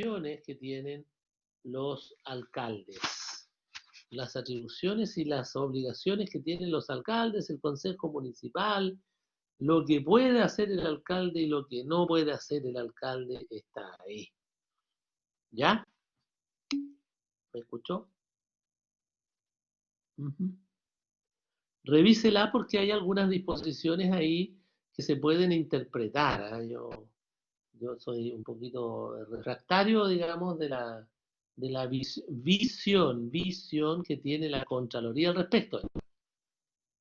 atribuciones que tienen los alcaldes. Las atribuciones y las obligaciones que tienen los alcaldes, el consejo municipal, lo que puede hacer el alcalde y lo que no puede hacer el alcalde está ahí. ¿Ya? ¿Me escuchó? Revísela porque hay algunas disposiciones ahí que se pueden interpretar. ¿Eh? Yo soy un poquito refractario, digamos, de la visión que tiene la Contraloría al respecto.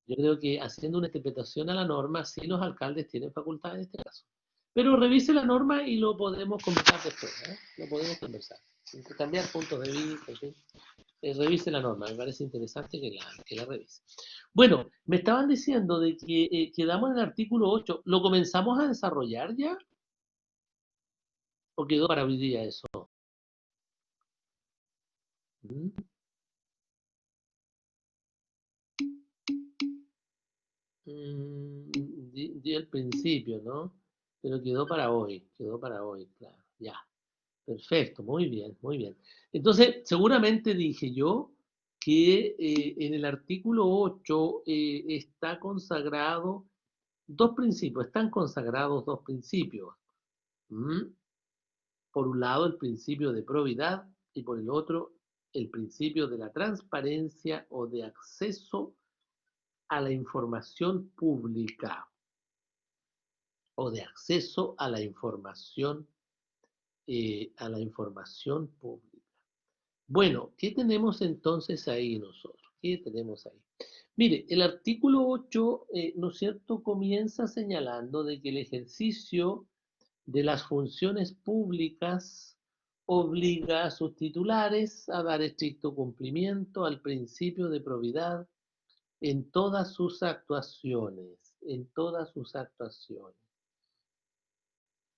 Yo creo que haciendo una interpretación a la norma, sí los alcaldes tienen facultad en este caso. Pero revise la norma y lo podemos conversar después. ¿Eh? Lo podemos conversar. Cambiar puntos de vista, ¿sí? Revise la norma, me parece interesante que la revise. Bueno, me estaban diciendo de que quedamos en el artículo 8. ¿Lo comenzamos a desarrollar ya? ¿O quedó para hoy día eso? ¿Mm? Di el principio, ¿no? Pero quedó para hoy, claro, ya. Perfecto, muy bien, muy bien. Entonces, seguramente dije yo que en el artículo 8 está consagrado dos principios, están consagrados dos principios. ¿Mm? Por un lado, el principio de probidad y por el otro, el principio de la transparencia o de acceso a la información pública o de acceso a la información pública. Bueno, ¿qué tenemos entonces ahí nosotros? ¿Qué tenemos ahí? Mire, el artículo 8, ¿no es cierto?, comienza señalando de que el ejercicio de las funciones públicas obliga a sus titulares a dar estricto cumplimiento al principio de probidad en todas sus actuaciones, en todas sus actuaciones.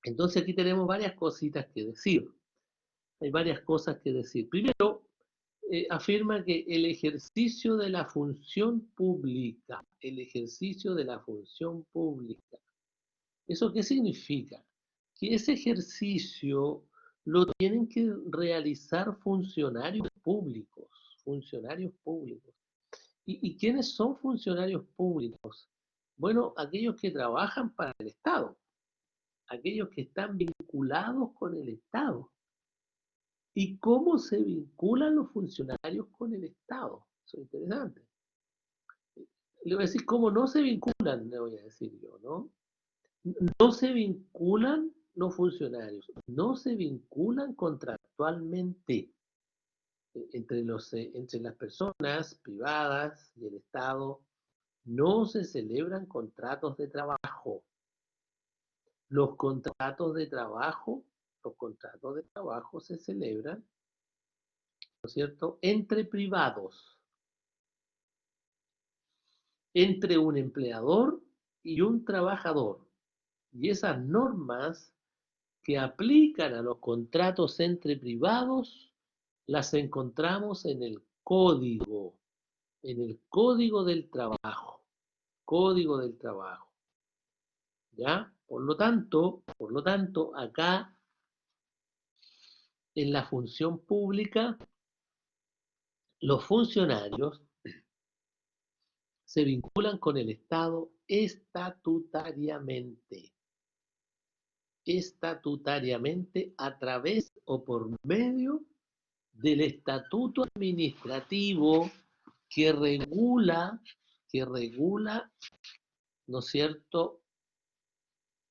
Entonces aquí tenemos varias cositas que decir. Hay varias cosas que decir. Primero, afirma que el ejercicio de la función pública, ¿eso qué significa? Que ese ejercicio lo tienen que realizar funcionarios públicos. ¿Y quiénes son funcionarios públicos? Bueno, aquellos que trabajan para el Estado, aquellos que están vinculados con el Estado. ¿Y cómo se vinculan los funcionarios con el Estado? Eso es interesante. Le voy a decir cómo no se vinculan, le voy a decir yo, ¿no? No se vinculan los funcionarios, no se vinculan contractualmente entre las personas privadas y el Estado. No se celebran contratos de trabajo. Los contratos de trabajo se celebran, ¿no es cierto?, entre privados, entre un empleador y un trabajador. Y esas normas que aplican a los contratos entre privados las encontramos en el código del trabajo, ¿ya? Por lo tanto, acá en la función pública, los funcionarios se vinculan con el Estado estatutariamente a través o por medio del estatuto administrativo que regula, ¿no es cierto?,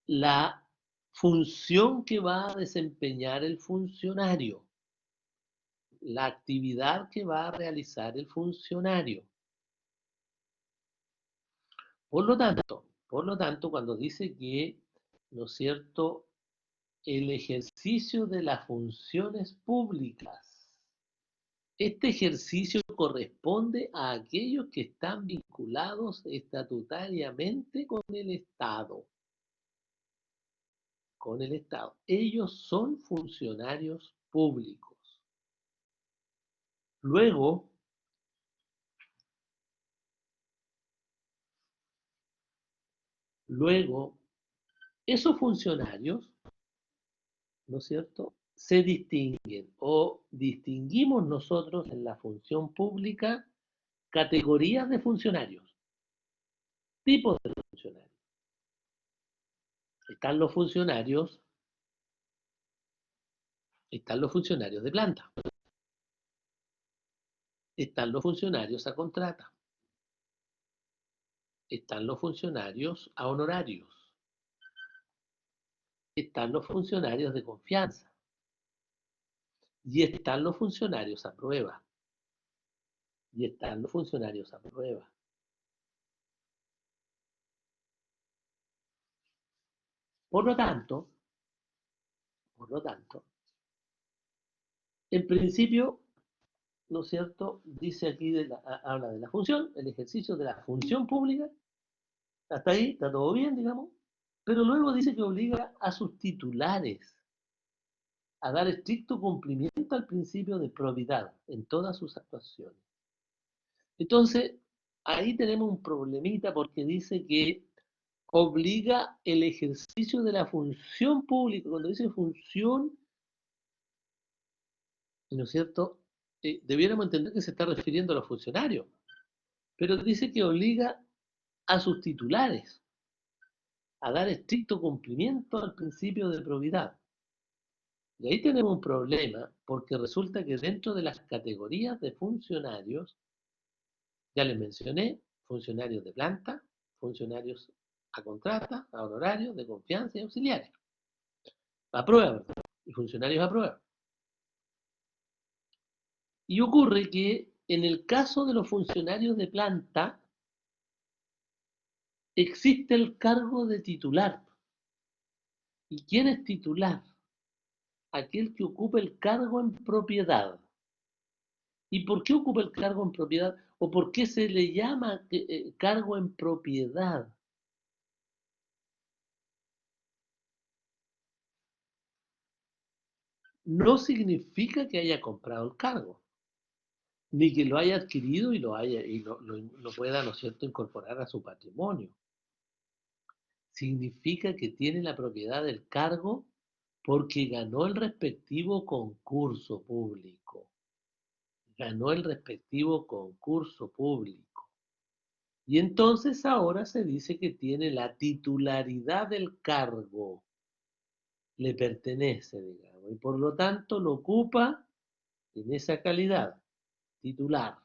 la función que va a desempeñar el funcionario, la actividad que va a realizar el funcionario. Por lo tanto, cuando dice que, ¿no es cierto?, el ejercicio de las funciones públicas, este ejercicio corresponde a aquellos que están vinculados estatutariamente con el Estado. Ellos son funcionarios públicos. Luego, esos funcionarios, ¿no es cierto?, se distinguen o distinguimos nosotros en la función pública categorías de funcionarios, tipos de funcionarios. Están los funcionarios de planta, están los funcionarios a contrata, están los funcionarios a honorarios, están los funcionarios de confianza y están los funcionarios a prueba. Y están los funcionarios a prueba. Por lo tanto, en principio, ¿no es cierto? Dice aquí, habla de la función, el ejercicio de la función pública, hasta ahí está todo bien, digamos, pero luego dice que obliga a sus titulares a dar estricto cumplimiento al principio de probidad en todas sus actuaciones. Entonces, ahí tenemos un problemita porque dice que obliga el ejercicio de la función pública. Cuando dice función, ¿no es cierto? Debiéramos entender que se está refiriendo a los funcionarios, pero dice que obliga a sus titulares a dar estricto cumplimiento al principio de probidad. Y ahí tenemos un problema, porque resulta que dentro de las categorías de funcionarios, ya les mencioné, funcionarios de planta, funcionarios a contrata, a honorarios, de confianza y auxiliares. A prueba, y funcionarios a prueba. Y ocurre que en el caso de los funcionarios de planta, existe el cargo de titular. ¿Y quién es titular? Aquel que ocupa el cargo en propiedad. ¿Y por qué ocupa el cargo en propiedad? ¿O por qué se le llama cargo en propiedad? No significa que haya comprado el cargo, ni que lo haya adquirido y lo pueda, ¿no es cierto?, incorporar a su patrimonio. Significa que tiene la propiedad del cargo porque ganó el respectivo concurso público. Ganó el respectivo concurso público. Y entonces ahora se dice que tiene la titularidad del cargo. Le pertenece, digamos, y por lo tanto lo ocupa en esa calidad, titular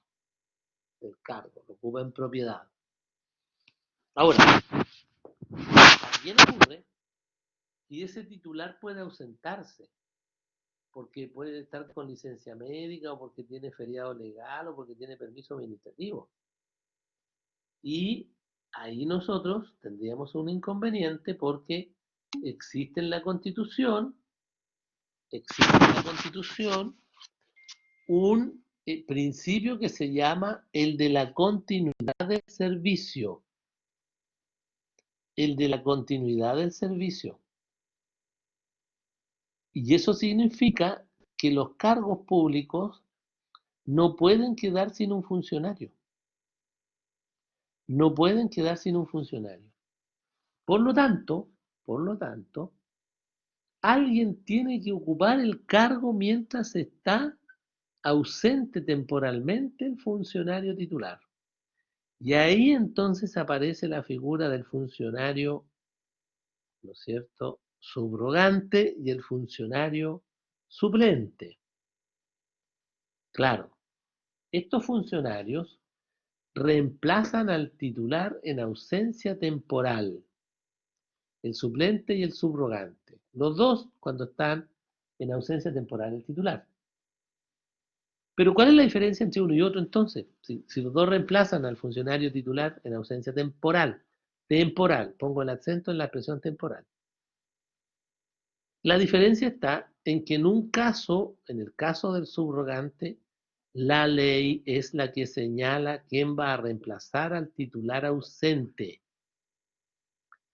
del cargo, lo ocupa en propiedad. Ahora, también ocurre que ese titular puede ausentarse, porque puede estar con licencia médica, o porque tiene feriado legal, o porque tiene permiso administrativo. Y ahí nosotros tendríamos un inconveniente porque existe en la Constitución un principio que se llama el de la continuidad del servicio. El de la continuidad del servicio. Y eso significa que los cargos públicos no pueden quedar sin un funcionario. No pueden quedar sin un funcionario. Por lo tanto, alguien tiene que ocupar el cargo mientras está ausente temporalmente el funcionario titular. Y ahí entonces aparece la figura del funcionario, ¿no es cierto?, subrogante y el funcionario suplente. Claro, estos funcionarios reemplazan al titular en ausencia temporal, el suplente y el subrogante. Los dos cuando están en ausencia temporal el titular. Pero ¿cuál es la diferencia entre uno y otro entonces? Si los dos reemplazan al funcionario titular en ausencia temporal, pongo el acento en la expresión temporal. La diferencia está en que en un caso, en el caso del subrogante, la ley es la que señala quién va a reemplazar al titular ausente.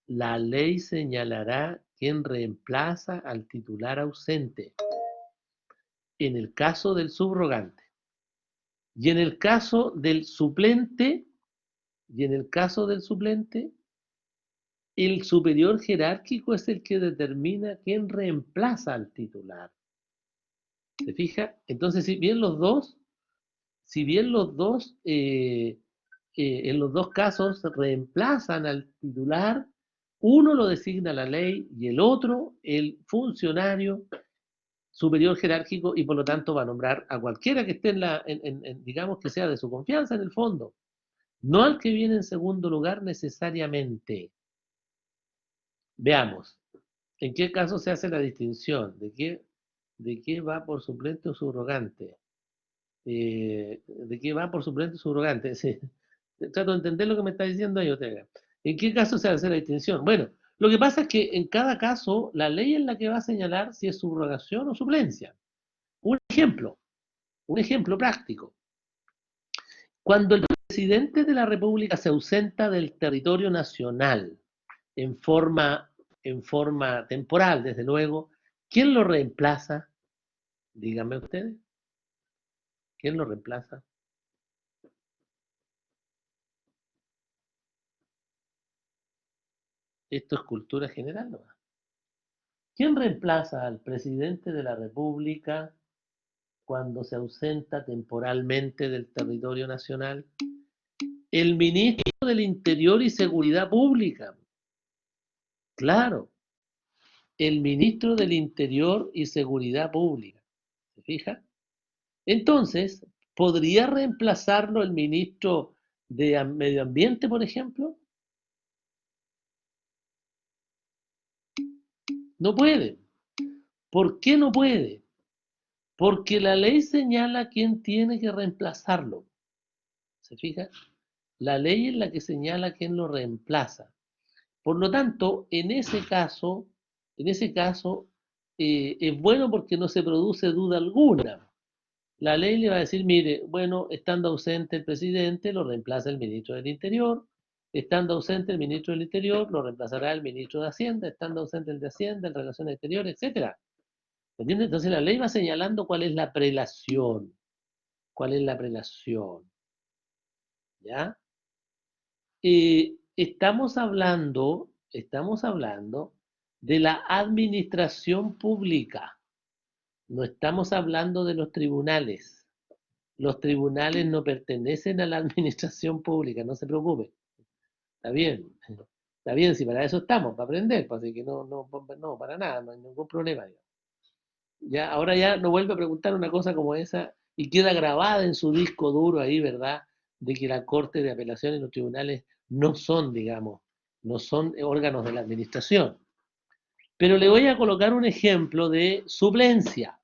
La ley señalará quién reemplaza al titular ausente. En el caso del subrogante. Y en el caso del suplente, el superior jerárquico es el que determina quién reemplaza al titular. ¿Se fija? Entonces, si bien los dos en los dos casos reemplazan al titular, uno lo designa la ley y el otro el funcionario superior jerárquico y por lo tanto va a nombrar a cualquiera que esté digamos que sea de su confianza en el fondo, no al que viene en segundo lugar necesariamente. Veamos, ¿en qué caso se hace la distinción? De qué va por suplente o subrogante? ¿De qué va por suplente o subrogante? Sí. Trato de entender lo que me está diciendo ahí, Ortega. ¿En qué caso se hace la distinción? Bueno, lo que pasa es que en cada caso la ley es la que va a señalar si es subrogación o suplencia. Ejemplo, un ejemplo práctico. Cuando el presidente de la República se ausenta del territorio nacional en forma, en forma temporal, desde luego, ¿quién lo reemplaza? Díganme ustedes. ¿Quién lo reemplaza? Esto es cultura general, ¿no? ¿Quién reemplaza al presidente de la República cuando se ausenta temporalmente del territorio nacional? El ministro del Interior y Seguridad Pública. Claro, el ministro del Interior y Seguridad Pública. ¿Se fija? Entonces, ¿podría reemplazarlo el ministro de Medio Ambiente, por ejemplo? No puede. ¿Por qué no puede? Porque la ley señala quién tiene que reemplazarlo. ¿Se fija? La ley es la que señala quién lo reemplaza. Por lo tanto, en ese caso, es bueno porque no se produce duda alguna. La ley le va a decir, mire, bueno, estando ausente el presidente, lo reemplaza el ministro del Interior, estando ausente el ministro del Interior, lo reemplazará el ministro de Hacienda, estando ausente el de Hacienda, el de Relaciones Exteriores, etcétera. ¿Entiendes? Entonces la ley va señalando cuál es la prelación, cuál es la prelación, ¿ya? Estamos hablando de la administración pública, no estamos hablando de los tribunales. Los tribunales no pertenecen a la administración pública, no se preocupe. Está bien, si para eso estamos, para aprender, pues, así que no, para nada, no hay ningún problema. Ya, ahora ya no vuelve a preguntar una cosa como esa y queda grabada en su disco duro ahí, ¿verdad? De que la Corte de Apelaciones y los tribunales no son, digamos, no son órganos de la administración. Pero le voy a colocar un ejemplo de suplencia.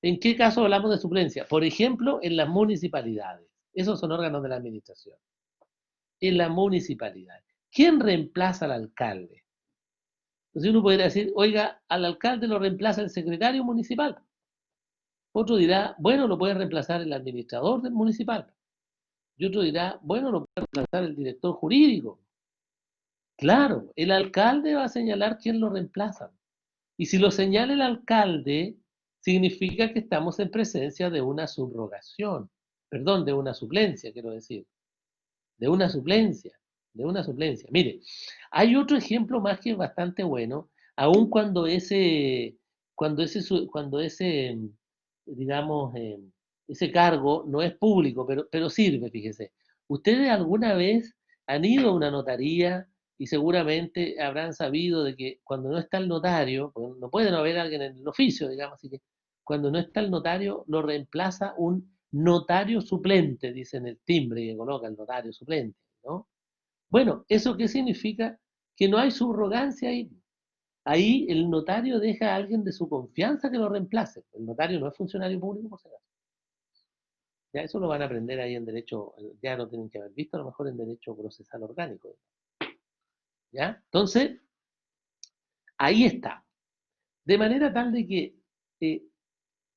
¿En qué caso hablamos de suplencia? Por ejemplo, en las municipalidades. Esos son órganos de la administración. En la municipalidad. ¿Quién reemplaza al alcalde? Entonces uno podría decir, oiga, al alcalde lo reemplaza el secretario municipal. Otro dirá, bueno, lo puede reemplazar el administrador del municipal. Y otro dirá, bueno, lo puede reemplazar el director jurídico. Claro, el alcalde va a señalar quién lo reemplaza. Y si lo señala el alcalde, significa que estamos en presencia de una subrogación. Perdón, de una suplencia, quiero decir. De una suplencia. De una suplencia. Mire, hay otro ejemplo más que es bastante bueno, aun cuando ese digamos, ese cargo no es público, pero sirve, fíjese. Ustedes alguna vez han ido a una notaría y seguramente habrán sabido de que cuando no está el notario, pues no puede no haber alguien en el oficio, digamos, así que cuando no está el notario lo reemplaza un notario suplente, dice en el timbre que coloca el notario suplente, ¿no? Bueno, ¿eso qué significa? Que no hay subrogancia ahí. Ahí el notario deja a alguien de su confianza que lo reemplace. El notario no es funcionario público, por si acaso. Ya eso lo van a aprender ahí en derecho, ya lo tienen que haber visto a lo mejor en derecho procesal orgánico. ¿Ya? Entonces, ahí está. De manera tal de que eh,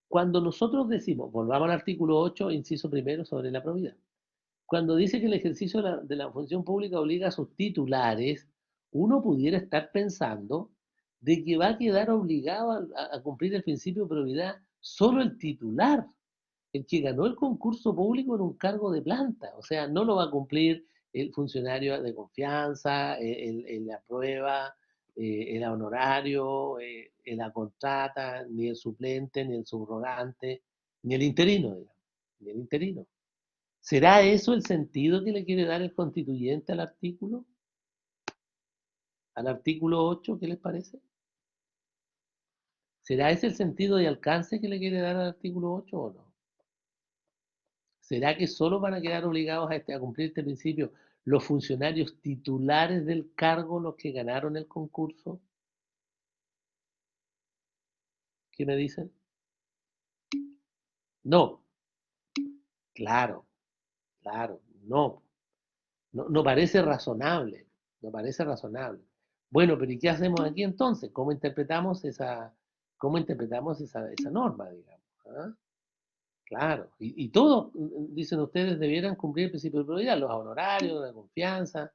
cuando nosotros decimos, volvamos al artículo 8, inciso primero sobre la probidad, cuando dice que el ejercicio de la función pública obliga a sus titulares, uno pudiera estar pensando de que va a quedar obligado a cumplir el principio de probidad solo el titular, el que ganó el concurso público en un cargo de planta. O sea, no lo va a cumplir el funcionario de confianza, la prueba, el honorario, la contrata, ni el suplente, ni el subrogante, ni el interino, digamos, ni el interino. ¿Será eso el sentido que le quiere dar el constituyente al artículo? Al artículo 8, ¿qué les parece? ¿Será ese el sentido y alcance que le quiere dar al artículo 8 o no? ¿Será que solo van a quedar obligados a cumplir este principio los funcionarios titulares del cargo, los que ganaron el concurso? ¿Qué me dicen? No, claro, claro, no. No, no parece razonable, no parece razonable. Bueno, pero ¿y qué hacemos aquí entonces? Cómo interpretamos esa norma, digamos? ¿Ah? Claro, y todos, dicen ustedes, debieran cumplir el principio de probidad, los honorarios, la confianza,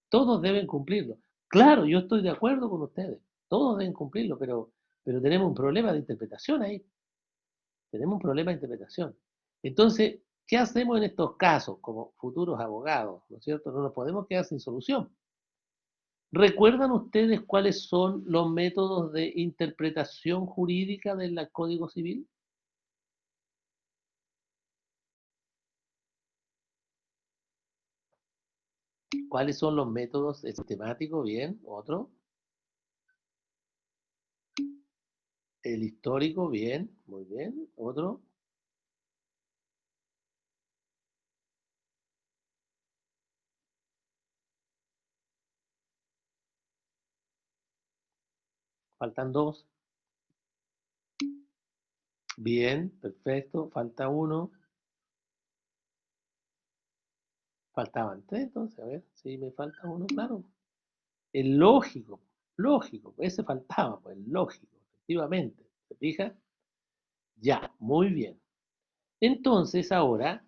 todos deben cumplirlo. Claro, yo estoy de acuerdo con ustedes, todos deben cumplirlo, pero tenemos un problema de interpretación ahí, tenemos un problema de interpretación. Entonces, ¿qué hacemos en estos casos como futuros abogados? ¿No es cierto? No nos podemos quedar sin solución. ¿Recuerdan ustedes cuáles son los métodos de interpretación jurídica del Código Civil? ¿Cuáles son los métodos sistemáticos? Bien, otro. El histórico, bien, muy bien. Otro. Faltan dos. Bien, perfecto. Falta uno. Faltaban tres, entonces, a ver, si me falta uno, claro. El lógico, lógico, ese faltaba, pues el lógico, efectivamente. ¿Se fija? Ya, muy bien. Entonces, ahora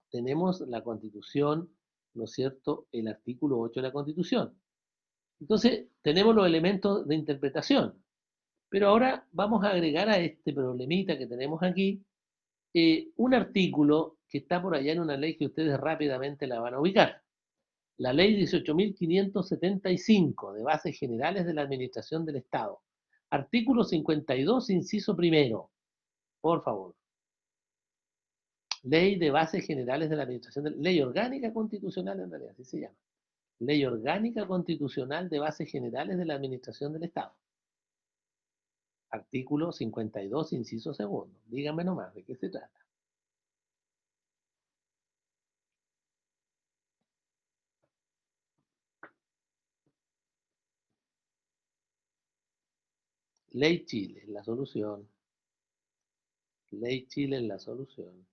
tenemos la Constitución, ¿no es cierto? El artículo 8 de la Constitución. Entonces, tenemos los elementos de interpretación. Pero ahora vamos a agregar a este problemita que tenemos aquí un artículo que está por allá en una ley que ustedes rápidamente la van a ubicar. La ley 18.575 de bases generales de la administración del Estado. Artículo 52, inciso primero. Por favor. Ley de bases generales de la administración del... Ley orgánica constitucional en realidad, así se llama. Ley orgánica constitucional de bases generales de la administración del Estado. Artículo 52, inciso segundo. Díganme nomás de qué se trata. Ley Chile, la solución. Ley Chile en la solución.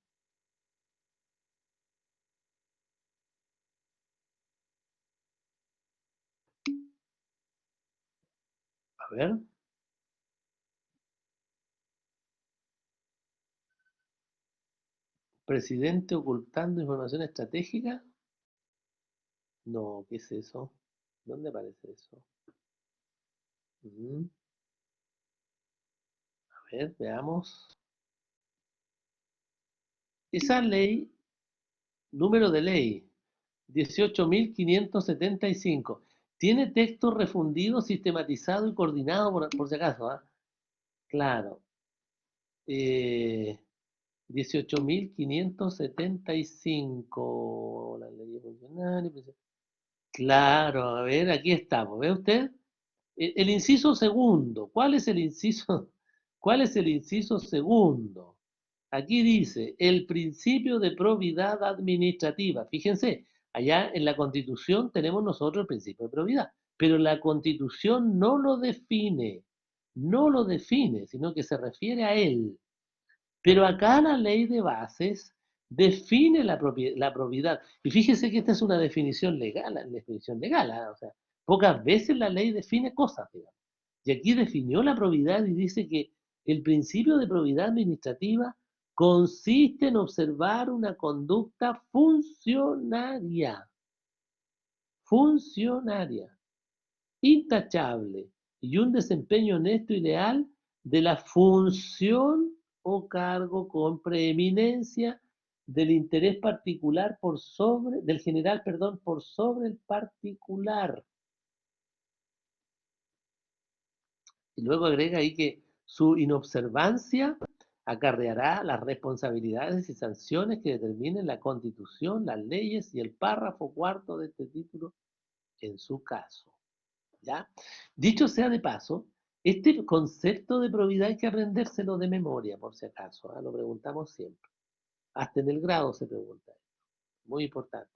A ver. Presidente ocultando información estratégica. No, ¿qué es eso? ¿Dónde aparece eso? A ver, veamos. Esa ley, número de ley, 18.575. Tiene texto refundido, sistematizado y coordinado, por si acaso. ¿Ah? Claro. 18.575. La ley funcional. Claro, a ver, aquí estamos. ¿Ve usted? El inciso segundo. ¿Cuál es el inciso? ¿Cuál es el inciso segundo? Aquí dice el principio de probidad administrativa. Fíjense, allá en la Constitución tenemos nosotros el principio de probidad, pero la Constitución no lo define, sino que se refiere a él. Pero acá la ley de bases define la probidad. Y fíjese que esta es una definición legal, ¿ah? O sea, pocas veces la ley define cosas, digamos. Y aquí definió la probidad y dice que el principio de probidad administrativa consiste en observar una conducta funcionaria, intachable y un desempeño honesto y leal de la función o cargo con preeminencia del interés particular del general, perdón, por sobre el particular. Y luego agrega ahí que su inobservancia acarreará las responsabilidades y sanciones que determinen la Constitución, las leyes y el párrafo cuarto de este título en su caso. ¿Ya? Dicho sea de paso, este concepto de probidad hay que aprendérselo de memoria, por si acaso, ¿eh? Lo preguntamos siempre. Hasta en el grado se pregunta. Muy importante.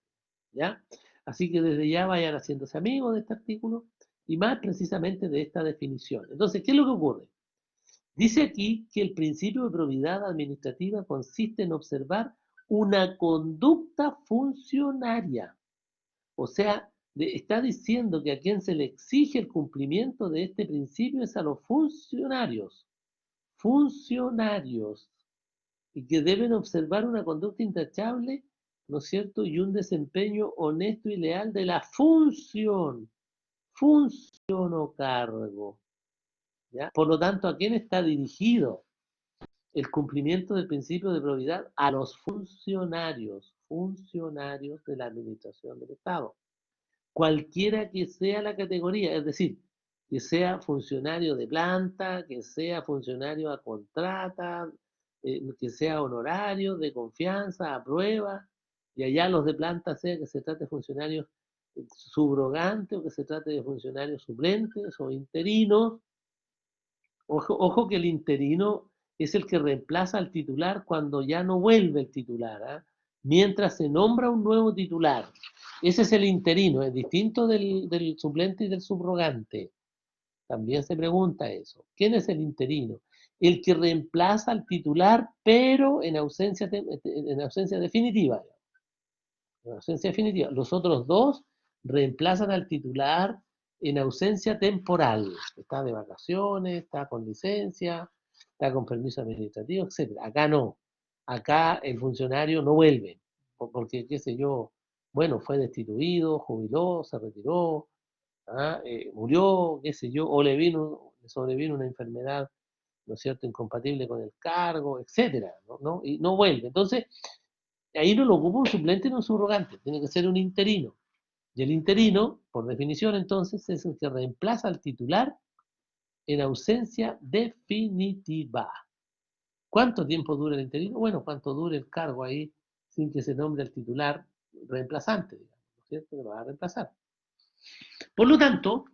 ¿Ya? Así que desde ya vayan haciéndose amigos de este artículo y más precisamente de esta definición. Entonces, ¿qué es lo que ocurre? Dice aquí que el principio de probidad administrativa consiste en observar una conducta funcionaria. O sea, está diciendo que a quien se le exige el cumplimiento de este principio es a los funcionarios. Funcionarios. Y que deben observar una conducta intachable, ¿no es cierto? Y un desempeño honesto y leal de la función. Función o cargo. ¿Ya? Por lo tanto, ¿a quién está dirigido el cumplimiento del principio de probidad? A los funcionarios de la administración del Estado. Cualquiera que sea la categoría, es decir, que sea funcionario de planta, que sea funcionario a contrata, que sea honorario, de confianza, a prueba, y allá los de planta sea que se trate de funcionarios subrogantes o que se trate de funcionarios suplentes o interinos. Ojo que el interino es el que reemplaza al titular cuando ya no vuelve el titular, ¿eh? Mientras se nombra un nuevo titular. Ese es el interino, es distinto del suplente y del subrogante. También se pregunta eso. ¿Quién es el interino? El que reemplaza al titular, pero en ausencia definitiva. En ausencia definitiva. Los otros dos reemplazan al titular en ausencia temporal. Está de vacaciones, está con licencia, está con permiso administrativo, etc. Acá no. Acá el funcionario no vuelve, porque, qué sé yo, bueno, fue destituido, jubiló, se retiró, murió, qué sé yo, o le sobrevino una enfermedad, ¿no es cierto?, incompatible con el cargo, etcétera, ¿no? Y no vuelve. Entonces, ahí no lo ocupa un suplente ni un subrogante, tiene que ser un interino. Y el interino, por definición entonces, es el que reemplaza al titular en ausencia definitiva. ¿Cuánto tiempo dura el interino? Bueno, cuánto dure el cargo ahí sin que se nombre el titular reemplazante, digamos, ¿no es cierto? Que lo va a reemplazar. Por lo tanto,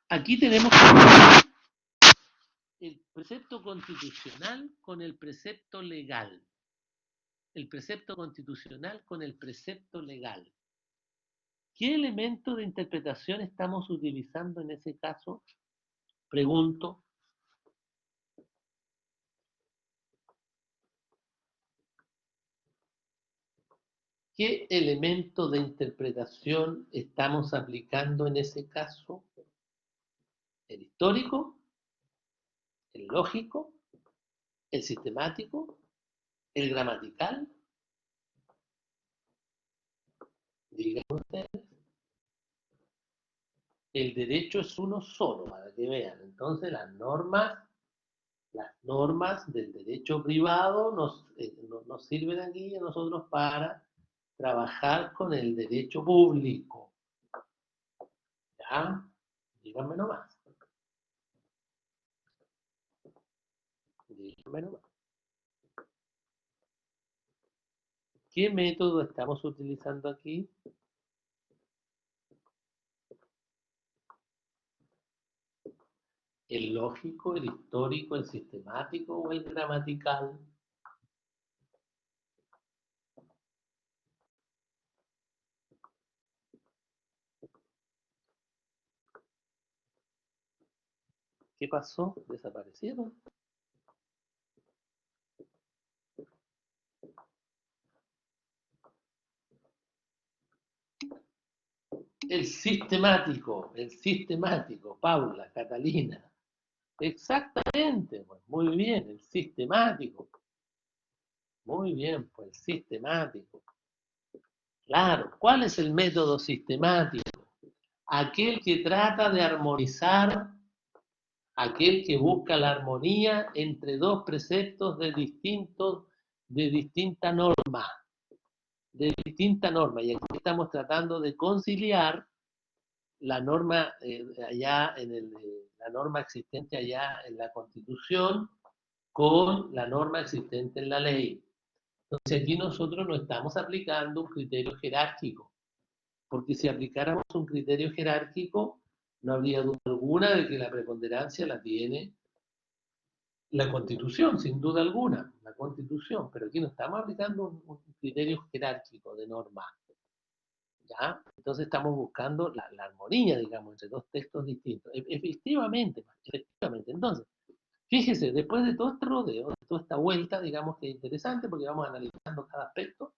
aquí tenemos el precepto constitucional con el precepto legal. El precepto constitucional con el precepto legal. ¿Qué elemento de interpretación estamos utilizando en ese caso? Pregunto. ¿Qué elemento de interpretación estamos aplicando en ese caso? ¿El histórico? ¿El lógico? ¿El sistemático? ¿El gramatical? Digan ustedes. El derecho es uno solo, para que vean. Entonces las normas del derecho privado nos sirven aquí a nosotros para trabajar con el derecho público. ¿Ya? Díganme nomás. Díganme nomás. ¿Qué método estamos utilizando aquí? ¿El lógico, el histórico, el sistemático o el gramatical? ¿Qué pasó? ¿Desaparecieron? El sistemático, Paula, Catalina. Exactamente, pues, muy bien, el sistemático. Muy bien, pues el sistemático. Claro, ¿cuál es el método sistemático? Aquel que trata de armonizar, aquel que busca la armonía entre dos preceptos de distinta norma. Y aquí estamos tratando de conciliar la norma allá en la norma existente allá en la Constitución con la norma existente en la ley. Entonces aquí nosotros no estamos aplicando un criterio jerárquico, porque si aplicáramos un criterio jerárquico, no habría duda alguna de que la preponderancia la tiene la Constitución, sin duda alguna, la Constitución, pero aquí no estamos aplicando un criterio jerárquico de norma, ¿ya? Entonces estamos buscando la armonía, digamos, entre dos textos distintos. Efectivamente, efectivamente. Entonces, fíjese, después de todo este rodeo, de toda esta vuelta, digamos que es interesante porque vamos analizando cada aspecto,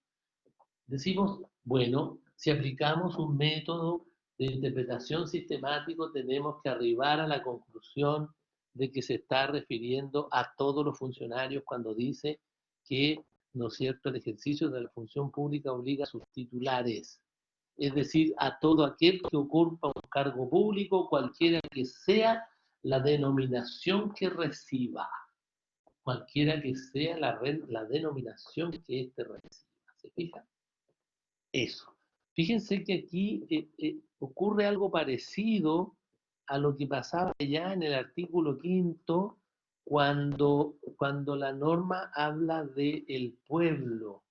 decimos, bueno, si aplicamos un método de interpretación sistemático, tenemos que arribar a la conclusión de que se está refiriendo a todos los funcionarios cuando dice que, ¿no es cierto?, el ejercicio de la función pública obliga a sus titulares, es decir, a todo aquel que ocupa un cargo público, cualquiera que sea la denominación que reciba, cualquiera que sea la denominación que éste reciba. ¿Se fija? Eso. Fíjense que aquí ocurre algo parecido a lo que pasaba ya en el artículo 5 cuando la norma habla del pueblo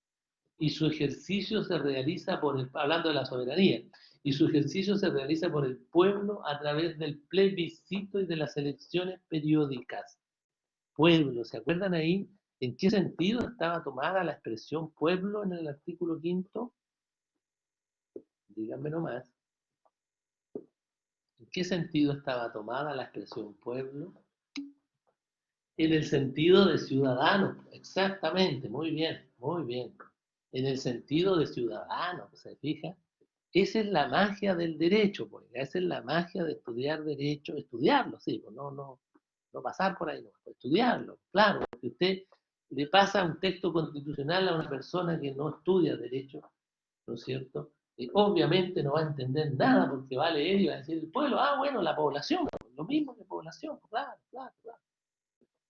y su ejercicio se realiza hablando de la soberanía, y su ejercicio se realiza por el pueblo a través del plebiscito y de las elecciones periódicas. Pueblo, ¿se acuerdan ahí en qué sentido estaba tomada la expresión pueblo en el artículo 5? Díganme nomás. ¿En qué sentido estaba tomada la expresión pueblo? En el sentido de ciudadano, exactamente, muy bien, muy bien. En el sentido de ciudadano, ¿se fija? Esa es la magia del derecho, pues, esa es la magia de estudiar derecho, estudiarlo, sí, pues, no pasar por ahí, no, estudiarlo, claro, porque usted le pasa un texto constitucional a una persona que no estudia derecho, ¿no es cierto? Obviamente no va a entender nada porque va a leer y va a decir el pueblo, bueno, la población, lo mismo que población, claro, claro, claro.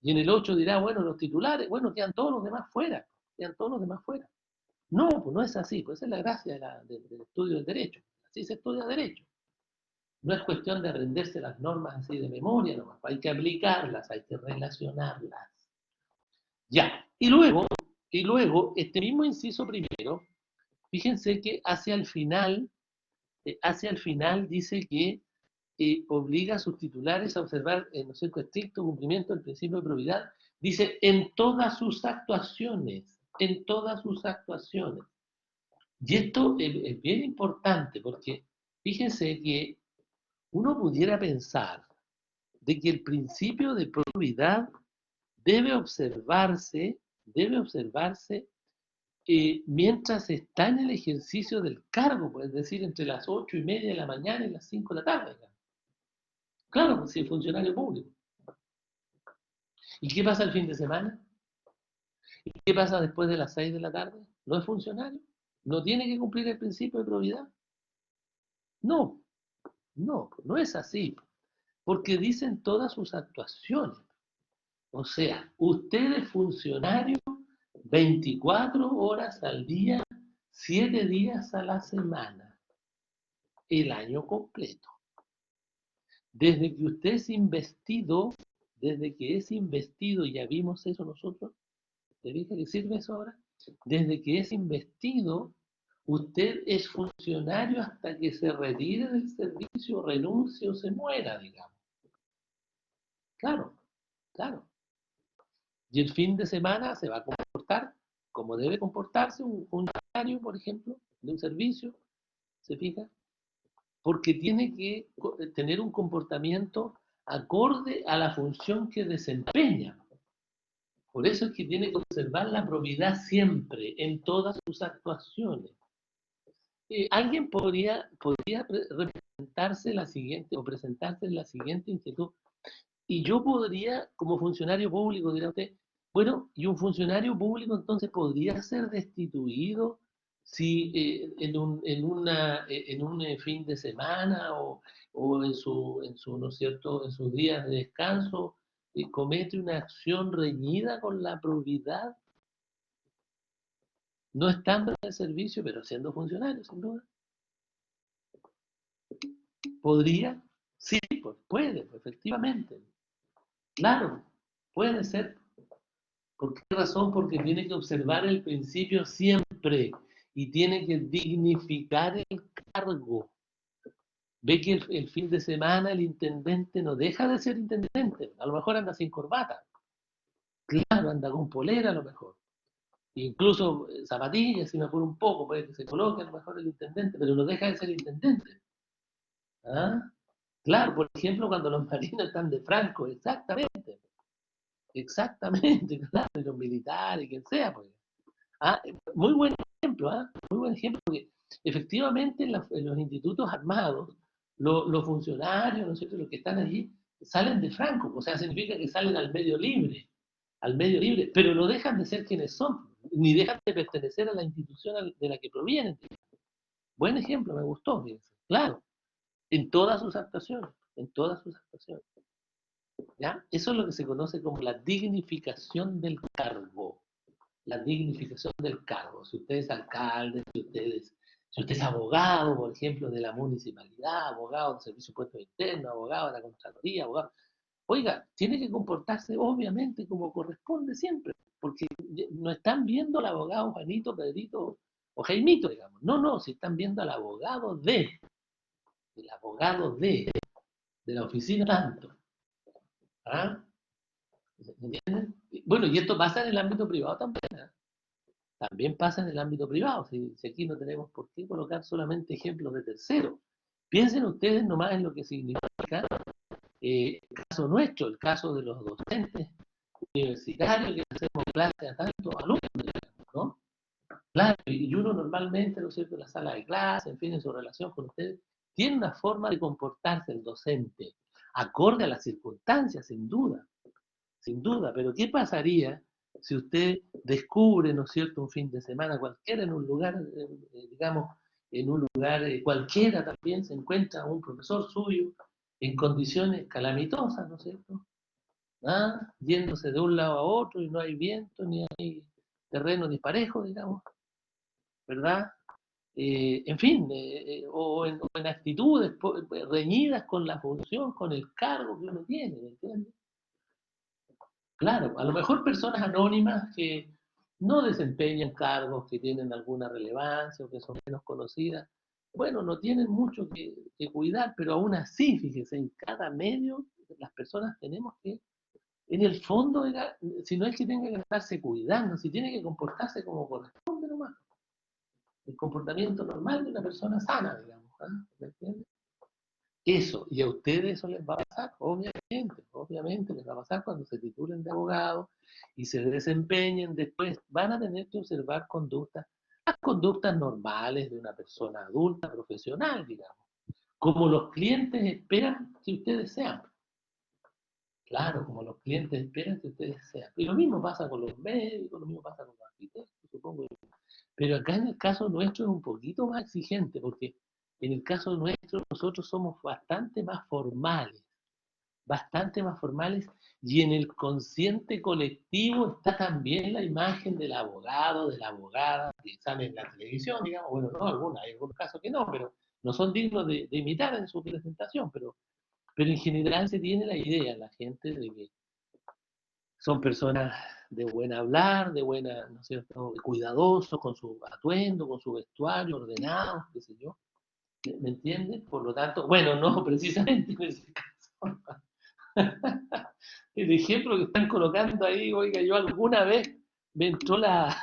Y en el 8 dirá, bueno, los titulares, bueno, quedan todos los demás fuera, quedan todos los demás fuera. No, pues no es así, pues esa es la gracia del estudio del derecho, así se estudia derecho. No es cuestión de aprenderse las normas así de memoria nomás, hay que aplicarlas, hay que relacionarlas. Ya, y luego este mismo inciso primero, fíjense que hacia el final dice que obliga a sus titulares a observar, ¿no es cierto?, estricto cumplimiento del principio de probidad, dice en todas sus actuaciones, en todas sus actuaciones. Y esto es bien importante porque fíjense que uno pudiera pensar de que el principio de probidad debe observarse mientras está en el ejercicio del cargo, pues, es decir, entre las 8:30 de la mañana y las 5 de la tarde. Claro, si es funcionario público. ¿Y qué pasa el fin de semana? ¿Y qué pasa después de las 6 de la tarde? ¿No es funcionario? ¿No tiene que cumplir el principio de probidad? No, no es así. Porque dicen todas sus actuaciones. O sea, usted es funcionario 24 horas al día, 7 días a la semana, el año completo. Desde que usted es investido, ya vimos eso nosotros, ¿te dije que sirve eso ahora? Desde que es investido, usted es funcionario hasta que se retire del servicio, renuncie o se muera, digamos. Claro, claro. Y el fin de semana se va a comportar como debe comportarse un funcionario, por ejemplo, de un servicio, ¿se fija? Porque tiene que tener un comportamiento acorde a la función que desempeña. Por eso es que tiene que observar la probidad siempre, en todas sus actuaciones. Alguien podría representarse la siguiente, o presentarse la siguiente inquietud. Y yo podría, como funcionario público, dirá usted, bueno, y un funcionario público entonces podría ser destituido si en un fin de semana o en su, ¿no es cierto?, en sus días de descanso, comete una acción reñida con la probidad, no estando en el servicio, pero siendo funcionario, sin duda. ¿Podría? Sí, pues puede, pues, efectivamente. Claro, puede ser. ¿Por qué razón? Porque tiene que observar el principio siempre y tiene que dignificar el cargo. Ve que el fin de semana el intendente no deja de ser intendente. A lo mejor anda sin corbata. Claro, anda con polera a lo mejor. Incluso zapatillas, si me apuro un poco, puede que se coloque a lo mejor el intendente, pero no deja de ser intendente. ¿Ah? Claro, por ejemplo, cuando los marinos están de Franco, exactamente. Exactamente, claro, y los militares, quien sea, pues. Ah, muy buen ejemplo, ¿ah? Muy buen ejemplo, porque efectivamente en los institutos armados, los funcionarios, ¿no es cierto?, los que están allí, salen de Franco, o sea, significa que salen al medio libre, pero no dejan de ser quienes son, ni dejan de pertenecer a la institución de la que provienen. Buen ejemplo, me gustó, fíjense. Claro, en todas sus actuaciones, en todas sus actuaciones. ¿Ya? Eso es lo que se conoce como la dignificación del cargo. La dignificación del cargo. Si usted es alcalde, si usted es abogado, por ejemplo, de la municipalidad, abogado del Servicio de Puestos Internos, abogado de la Contraloría, abogado. Oiga, tiene que comportarse obviamente como corresponde siempre, porque no están viendo al abogado Juanito, Pedrito o Jaimito, digamos. No, no, si están viendo al abogado el abogado de la oficina tanto. ¿Ah? ¿Entienden? Bueno, y esto pasa en el ámbito privado también. ¿Eh? También pasa en el ámbito privado. Si aquí no tenemos por qué colocar solamente ejemplos de terceros. Piensen ustedes nomás en lo que significa el caso nuestro, el caso de los docentes universitarios que hacemos clases a tantos alumnos, ¿no? Claro, y uno normalmente, ¿no es cierto?, en la sala de clase, en fin, en su relación con ustedes, tiene una forma de comportarse el docente, acorde a las circunstancias, sin duda, pero ¿qué pasaría si usted descubre, ¿no es cierto?, un fin de semana cualquiera en un lugar, digamos, en un lugar cualquiera también se encuentra un profesor suyo en condiciones calamitosas, ¿no es cierto?, ¿ah? Yéndose de un lado a otro y no hay viento, ni hay terreno disparejo, digamos, ¿verdad? En fin, o en actitudes reñidas con la función, con el cargo que uno tiene, ¿me entiendes? Claro, a lo mejor personas anónimas que no desempeñan cargos que tienen alguna relevancia o que son menos conocidas, bueno, no tienen mucho que cuidar, pero aún así, fíjese, en cada medio las personas tenemos que, en el fondo, si no es que tenga que estarse cuidando, si tiene que comportarse como corresponde nomás, el comportamiento normal de una persona sana, digamos, ¿ah? ¿Me entiendes? Eso, y a ustedes eso les va a pasar, obviamente les va a pasar cuando se titulen de abogado y se desempeñen después, van a tener que observar conductas, las conductas normales de una persona adulta, profesional, digamos, como los clientes esperan que ustedes sean. Claro, como los clientes esperan que ustedes sean. Y lo mismo pasa con los médicos, lo mismo pasa con los arquitectos, supongo. Pero acá en el caso nuestro es un poquito más exigente, porque en el caso nuestro nosotros somos bastante más formales, y en el consciente colectivo está también la imagen del abogado, de la abogada, que sale en la televisión, digamos, bueno, no, hay algunos casos que no, pero no son dignos de imitar en su presentación, pero en general se tiene la idea, la gente, de que son personas de buen hablar, de buena, ¿no es cierto?, cuidadosos con su atuendo, con su vestuario, ordenados, qué sé yo, ¿me entiendes? Por lo tanto, bueno, no precisamente en ese caso. El ejemplo que están colocando ahí, oiga, yo alguna vez me entró la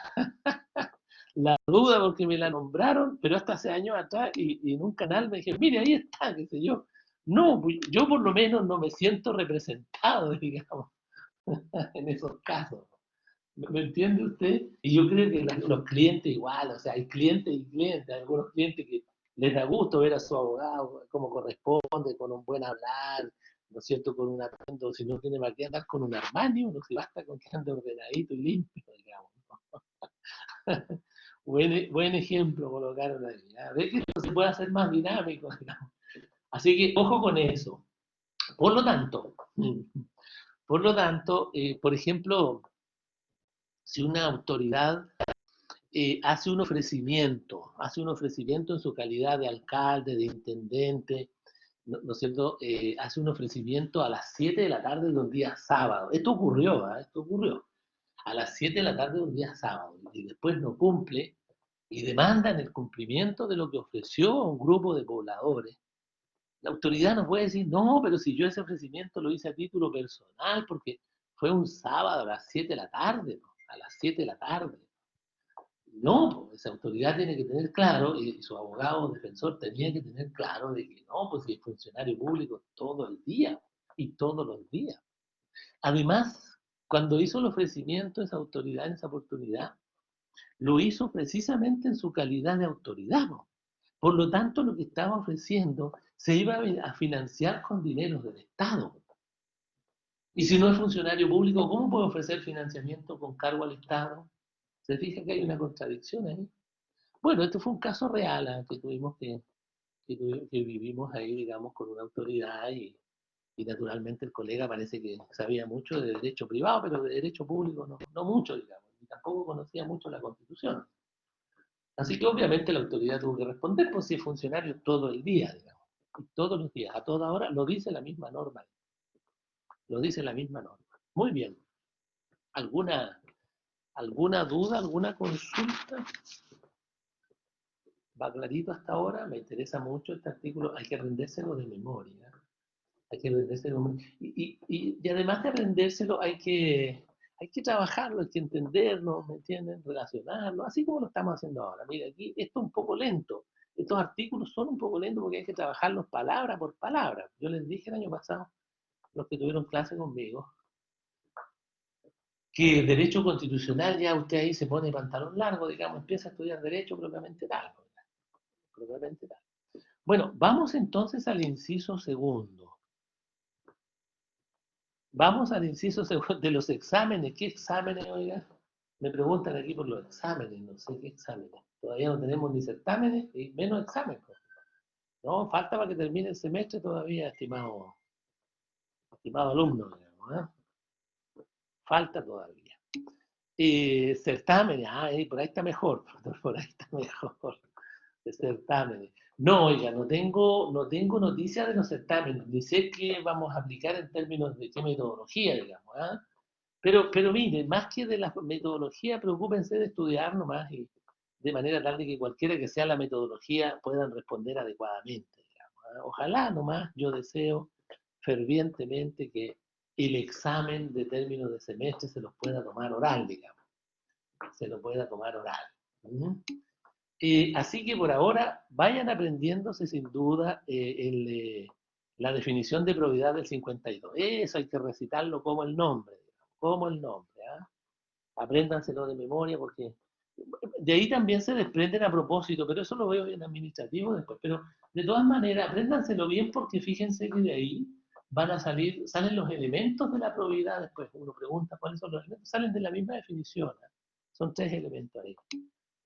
duda porque me la nombraron, pero hasta hace años atrás, y en un canal me dije, mire, ahí está, qué sé yo. No, yo por lo menos no me siento representado, digamos, en esos casos. ¿Me entiende usted? Y yo creo que los clientes igual, o sea, hay clientes y clientes, hay algunos clientes que les da gusto ver a su abogado como corresponde, con un buen hablar, ¿no es cierto?, con un atuendo, si no tiene para qué andar con un Armani, uno se basta con que ande ordenadito y limpio, digamos. Buen ejemplo colocaron ahí. ¿Ya? Ve que esto se puede hacer más dinámico, digamos. Así que ojo con eso. Por lo tanto, por ejemplo, si una autoridad hace un ofrecimiento en su calidad de alcalde, de intendente, ¿no es cierto?, hace un ofrecimiento a las 7 de la tarde de un día sábado. Esto ocurrió, ¿eh? Esto ocurrió. A las 7 de la tarde de un día sábado. Y después no cumple y demandan el cumplimiento de lo que ofreció a un grupo de pobladores. La autoridad no puede decir, no, pero si yo ese ofrecimiento lo hice a título personal, porque fue un sábado a las 7 de la tarde, ¿no? A las 7 de la tarde. No, pues esa autoridad tiene que tener claro, y su abogado defensor tenía que tener claro de que no, pues si es funcionario público todo el día y todos los días. Además, cuando hizo el ofrecimiento esa autoridad en esa oportunidad, lo hizo precisamente en su calidad de autoridad, ¿no? Por lo tanto, lo que estaba ofreciendo se iba a financiar con dinero del Estado. Y si no es funcionario público, ¿cómo puede ofrecer financiamiento con cargo al Estado? ¿Se fija que hay una contradicción ahí? Bueno, este fue un caso real, ¿eh?, que tuvimos que vivimos ahí, digamos, con una autoridad y naturalmente el colega parece que sabía mucho de derecho privado, pero de derecho público no, no mucho, digamos, y tampoco conocía mucho la Constitución. Así que obviamente la autoridad tuvo que responder, pues si es funcionario todo el día, digamos, y todos los días, a toda hora, lo dice la misma norma, lo dice la misma norma. Muy bien. ¿Alguna, alguna duda, alguna consulta? ¿Va clarito hasta ahora? Me interesa mucho este artículo, hay que aprendérselo de memoria. Hay que aprendérselo. Y además de aprendérselo, hay que trabajarlo, hay que entenderlo, ¿me entienden? Relacionarlo, así como lo estamos haciendo ahora. Mira, aquí esto es un poco lento. Estos artículos son un poco lentos porque hay que trabajarlos palabra por palabra. Yo les dije el año pasado, los que tuvieron clase conmigo, que derecho constitucional ya usted ahí se pone pantalón largo, digamos, empieza a estudiar derecho propiamente tal. Propiamente tal. Bueno, vamos entonces al inciso segundo. Vamos al inciso segundo de los exámenes. ¿Qué exámenes, oiga? Me preguntan aquí por los exámenes, no sé qué exámenes. Todavía no tenemos ni certámenes y menos exámenes. No, falta para que termine el semestre todavía, estimado alumno, digamos, ¿eh? Falta todavía. Certámenes, por ahí está mejor, por ahí está mejor. De certámenes. No, oiga, no tengo noticias de los certámenes, ni sé qué vamos a aplicar en términos de qué metodología, digamos, ¿eh? Pero mire, más que de la metodología, preocúpense de estudiar nomás y de manera tal de que cualquiera que sea la metodología puedan responder adecuadamente, digamos, ¿eh? Ojalá nomás, yo deseo fervientemente que el examen de términos de semestre se los pueda tomar oral, digamos, se lo pueda tomar oral. ¿Mm? Así que por ahora vayan aprendiéndose sin duda la definición de probidad del 52. Eso hay que recitarlo como el nombre, digamos, como el nombre. ¿Ah? Apréndanselo de memoria porque de ahí también se desprenden a propósito, pero eso lo veo en administrativo después. Pero de todas maneras, apréndanselo bien porque fíjense que de ahí salen los elementos de la probidad. Después uno pregunta cuáles son los elementos, salen de la misma definición. ¿Ah? Son 3 elementos ahí.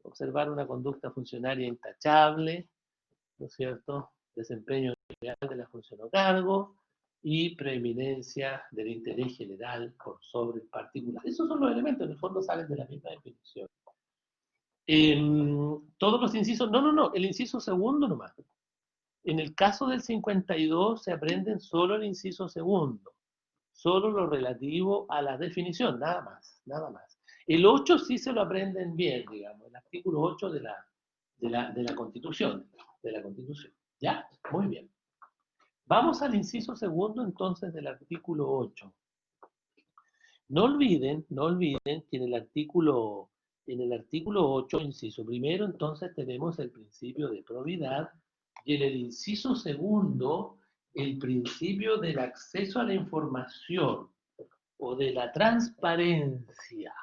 Observar una conducta funcionaria intachable, ¿no es cierto? Desempeño real de la función o cargo y preeminencia del interés general por sobre el particular. Esos son los elementos, en el fondo salen de la misma definición. Todos los incisos, no, el inciso segundo nomás. En el caso del 52 se aprenden solo el inciso segundo, solo lo relativo a la definición, nada más, nada más. El 8 sí se lo aprenden bien, digamos, el artículo 8 de la Constitución, de la Constitución. ¿Ya? Muy bien. Vamos al inciso segundo entonces del artículo 8. No olviden que en el artículo 8, inciso primero, entonces tenemos el principio de probidad y en el inciso segundo, el principio del acceso a la información o de la transparencia.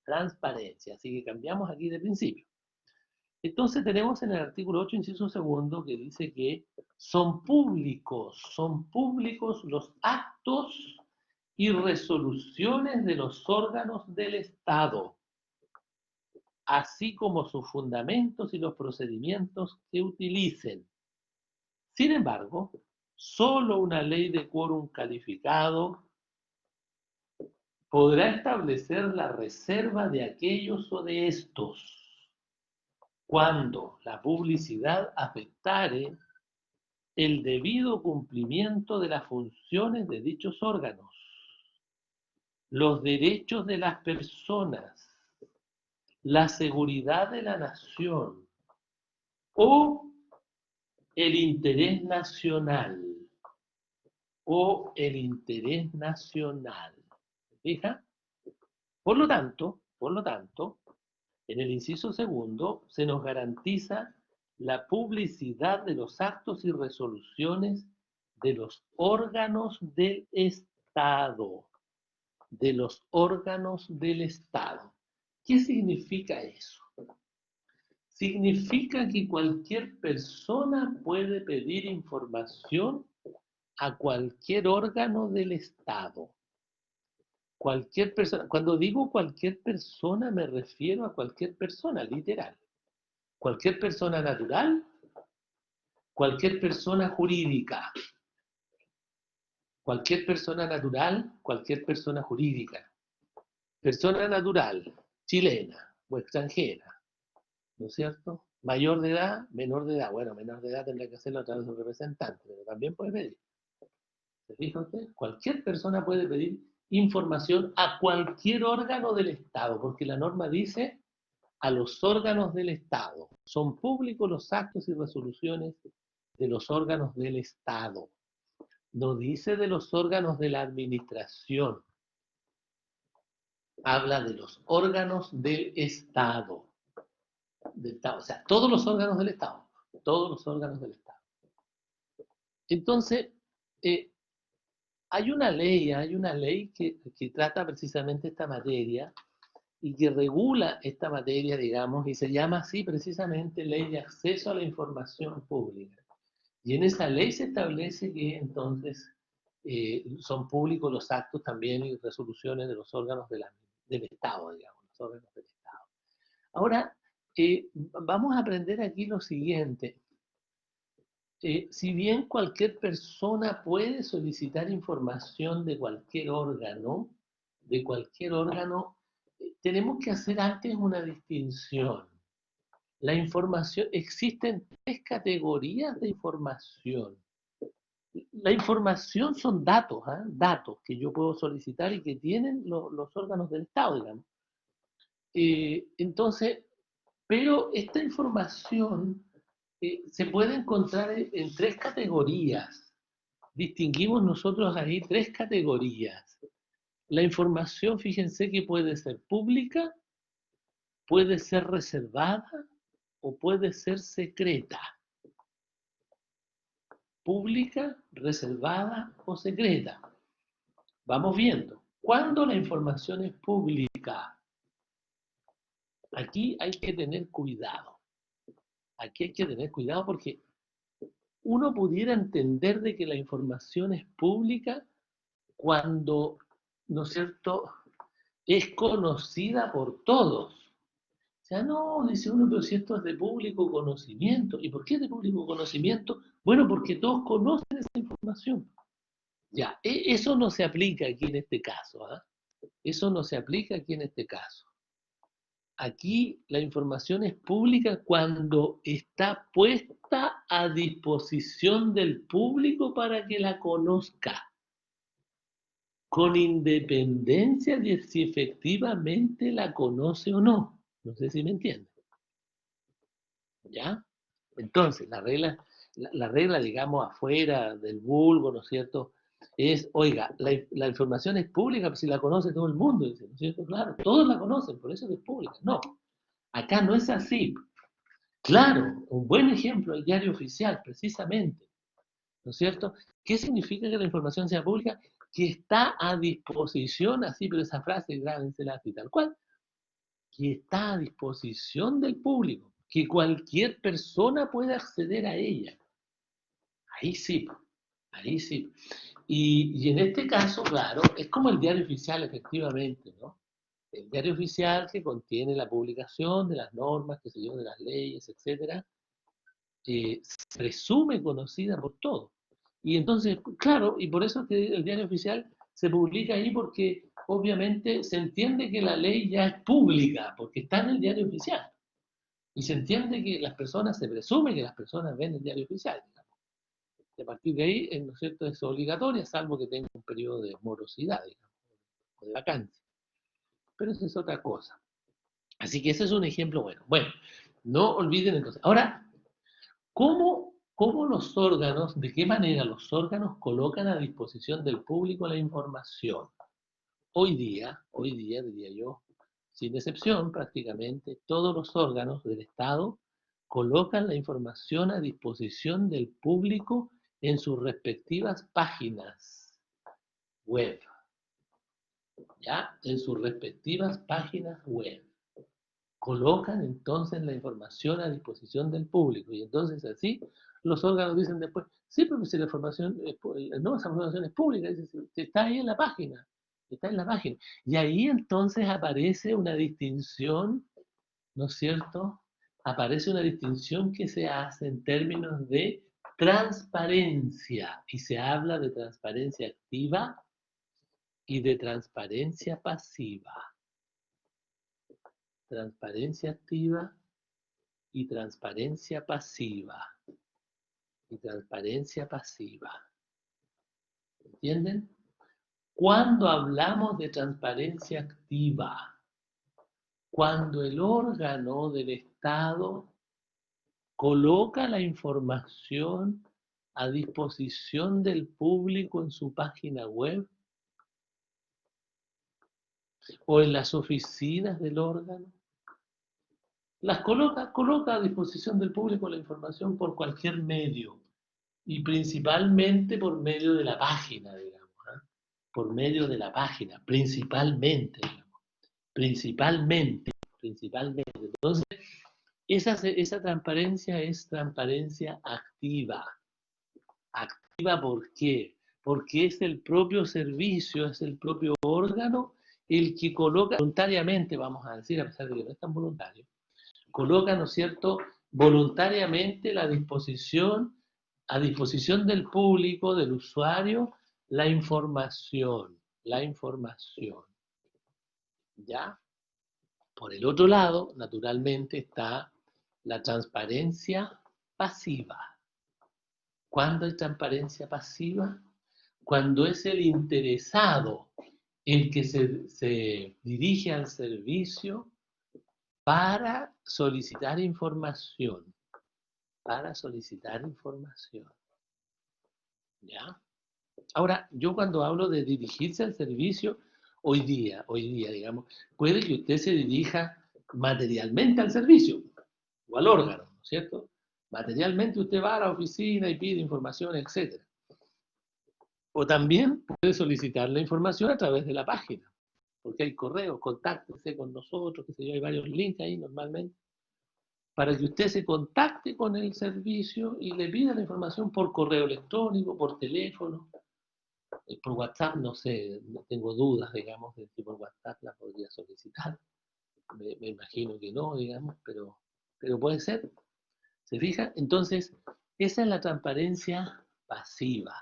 Transparencia, así que cambiamos aquí de principio. Entonces tenemos en el artículo 8, inciso segundo, que dice que son públicos los actos y resoluciones de los órganos del Estado, así como sus fundamentos y los procedimientos que utilicen. Sin embargo, solo una ley de quórum calificado podrá establecer la reserva de aquellos o de estos cuando la publicidad afectare el debido cumplimiento de las funciones de dichos órganos, los derechos de las personas, la seguridad de la nación o el interés nacional. O el interés nacional. ¿Se fija? Por lo tanto, en el inciso segundo se nos garantiza la publicidad de los actos y resoluciones de los órganos del Estado. De los órganos del Estado. ¿Qué significa eso? Significa que cualquier persona puede pedir información a cualquier órgano del Estado. Cualquier persona. Cuando digo cualquier persona me refiero a cualquier persona, literal. Cualquier persona natural, cualquier persona jurídica. Cualquier persona natural, cualquier persona jurídica. Persona natural, chilena o extranjera, ¿no es cierto? Mayor de edad, menor de edad. Bueno, menor de edad tendrá que hacerlo a través de un representante, pero también puede pedir. ¿Se fija usted? Cualquier persona puede pedir información a cualquier órgano del Estado, porque la norma dice a los órganos del Estado. Son públicos los actos y resoluciones de los órganos del Estado. No dice de los órganos de la administración. Habla de los órganos del Estado. O sea, todos los órganos del Estado. Todos los órganos del Estado. Entonces, hay una ley que trata precisamente esta materia y que regula esta materia, digamos, y se llama así precisamente Ley de Acceso a la Información Pública. Y en esa ley se establece que entonces son públicos los actos también y resoluciones de los órganos del Estado, digamos, los órganos del Estado. Ahora, vamos a aprender aquí lo siguiente. Si bien cualquier persona puede solicitar información de cualquier órgano, tenemos que hacer antes una distinción. La información, existen tres categorías de información. La información son datos, datos que yo puedo solicitar y que tienen los órganos del Estado, digamos. Entonces, pero esta información se puede encontrar en tres categorías. Distinguimos nosotros ahí tres categorías. La información, fíjense que puede ser pública, puede ser reservada o puede ser secreta. Pública, reservada o secreta. Vamos viendo. ¿Cuándo la información es pública? Aquí hay que tener cuidado. Aquí hay que tener cuidado porque uno pudiera entender de que la información es pública cuando, ¿no es cierto?, es conocida por todos. O sea, no, dice uno, pero si esto es de público conocimiento. ¿Y por qué es de público conocimiento? Bueno, porque todos conocen esa información. Ya, eso no se aplica aquí en este caso. Eso no se aplica aquí en este caso. Aquí la información es pública cuando está puesta a disposición del público para que la conozca, con independencia de si efectivamente la conoce o no. No sé si me entienden. ¿Ya? Entonces, la regla, digamos, afuera del vulgo, ¿no es cierto?, es, oiga, la información es pública si la conoce todo el mundo, ¿no es cierto? Claro, todos la conocen, por eso es pública. No, acá no es así. Claro, un buen ejemplo, el diario oficial, precisamente, ¿no es cierto? ¿Qué significa que la información sea pública? Que está a disposición, así, pero esa frase, grábensela así, tal cual, que está a disposición del público, que cualquier persona puede acceder a ella. Ahí sí, ahí sí. Y en este caso, claro, es como el diario oficial, efectivamente, ¿no? El diario oficial que contiene la publicación de las normas, qué sé yo, de las leyes, etcétera, se presume conocida por todos. Y entonces, claro, y por eso que el diario oficial se publica ahí porque obviamente se entiende que la ley ya es pública, porque está en el diario oficial. Y se entiende que las personas, se presume que las personas ven el diario oficial, digamos. Y a partir de ahí, ¿no es cierto?, es obligatoria, salvo que tenga un periodo de morosidad, digamos, o de vacancia. Pero eso es otra cosa. Así que ese es un ejemplo bueno. Bueno, no olviden entonces. Ahora, ¿cómo los órganos, de qué manera los órganos colocan a disposición del público la información? Hoy día, diría yo, sin excepción prácticamente, todos los órganos del Estado colocan la información a disposición del público en sus respectivas páginas web, ¿ya? En sus respectivas páginas web. Colocan entonces la información a disposición del público y entonces así los órganos dicen después, sí, pero si la información no, esa información es pública, dice, está ahí en la página, está en la página. Y ahí entonces aparece una distinción, ¿no es cierto? Aparece una distinción que se hace en términos de transparencia y se habla de transparencia activa y de transparencia pasiva. Transparencia activa y transparencia pasiva. Y transparencia pasiva. ¿Entienden? Cuando hablamos de transparencia activa, cuando el órgano del Estado coloca la información a disposición del público en su página web o en las oficinas del órgano, las coloca a disposición del público la información por cualquier medio y principalmente por medio de la página, digamos, ¿eh? Por medio de la página, principalmente, digamos, principalmente. Entonces, esa transparencia es transparencia activa. ¿Activa por qué? Porque es el propio servicio, es el propio órgano el que coloca voluntariamente, vamos a decir, a pesar de que no es tan voluntario, coloca, ¿no es cierto?, voluntariamente a disposición del público, del usuario, la información, ¿ya? Por el otro lado, naturalmente, está la transparencia pasiva. ¿Cuándo hay transparencia pasiva? Cuando es el interesado el que se dirige al servicio para solicitar información. ¿Ya? Ahora, yo cuando hablo de dirigirse al servicio, hoy día, digamos, puede que usted se dirija materialmente al servicio o al órgano, ¿no es cierto? Materialmente usted va a la oficina y pide información, etc. O también puede solicitar la información a través de la página, porque hay correos, contáctese con nosotros, qué sé yo, hay varios links ahí normalmente, para que usted se contacte con el servicio y le pida la información por correo electrónico, por teléfono, por WhatsApp, no sé, no tengo dudas, digamos, de si por WhatsApp la podría solicitar. Me imagino que no, digamos, pero puede ser. ¿Se fija? Entonces, esa es la transparencia pasiva.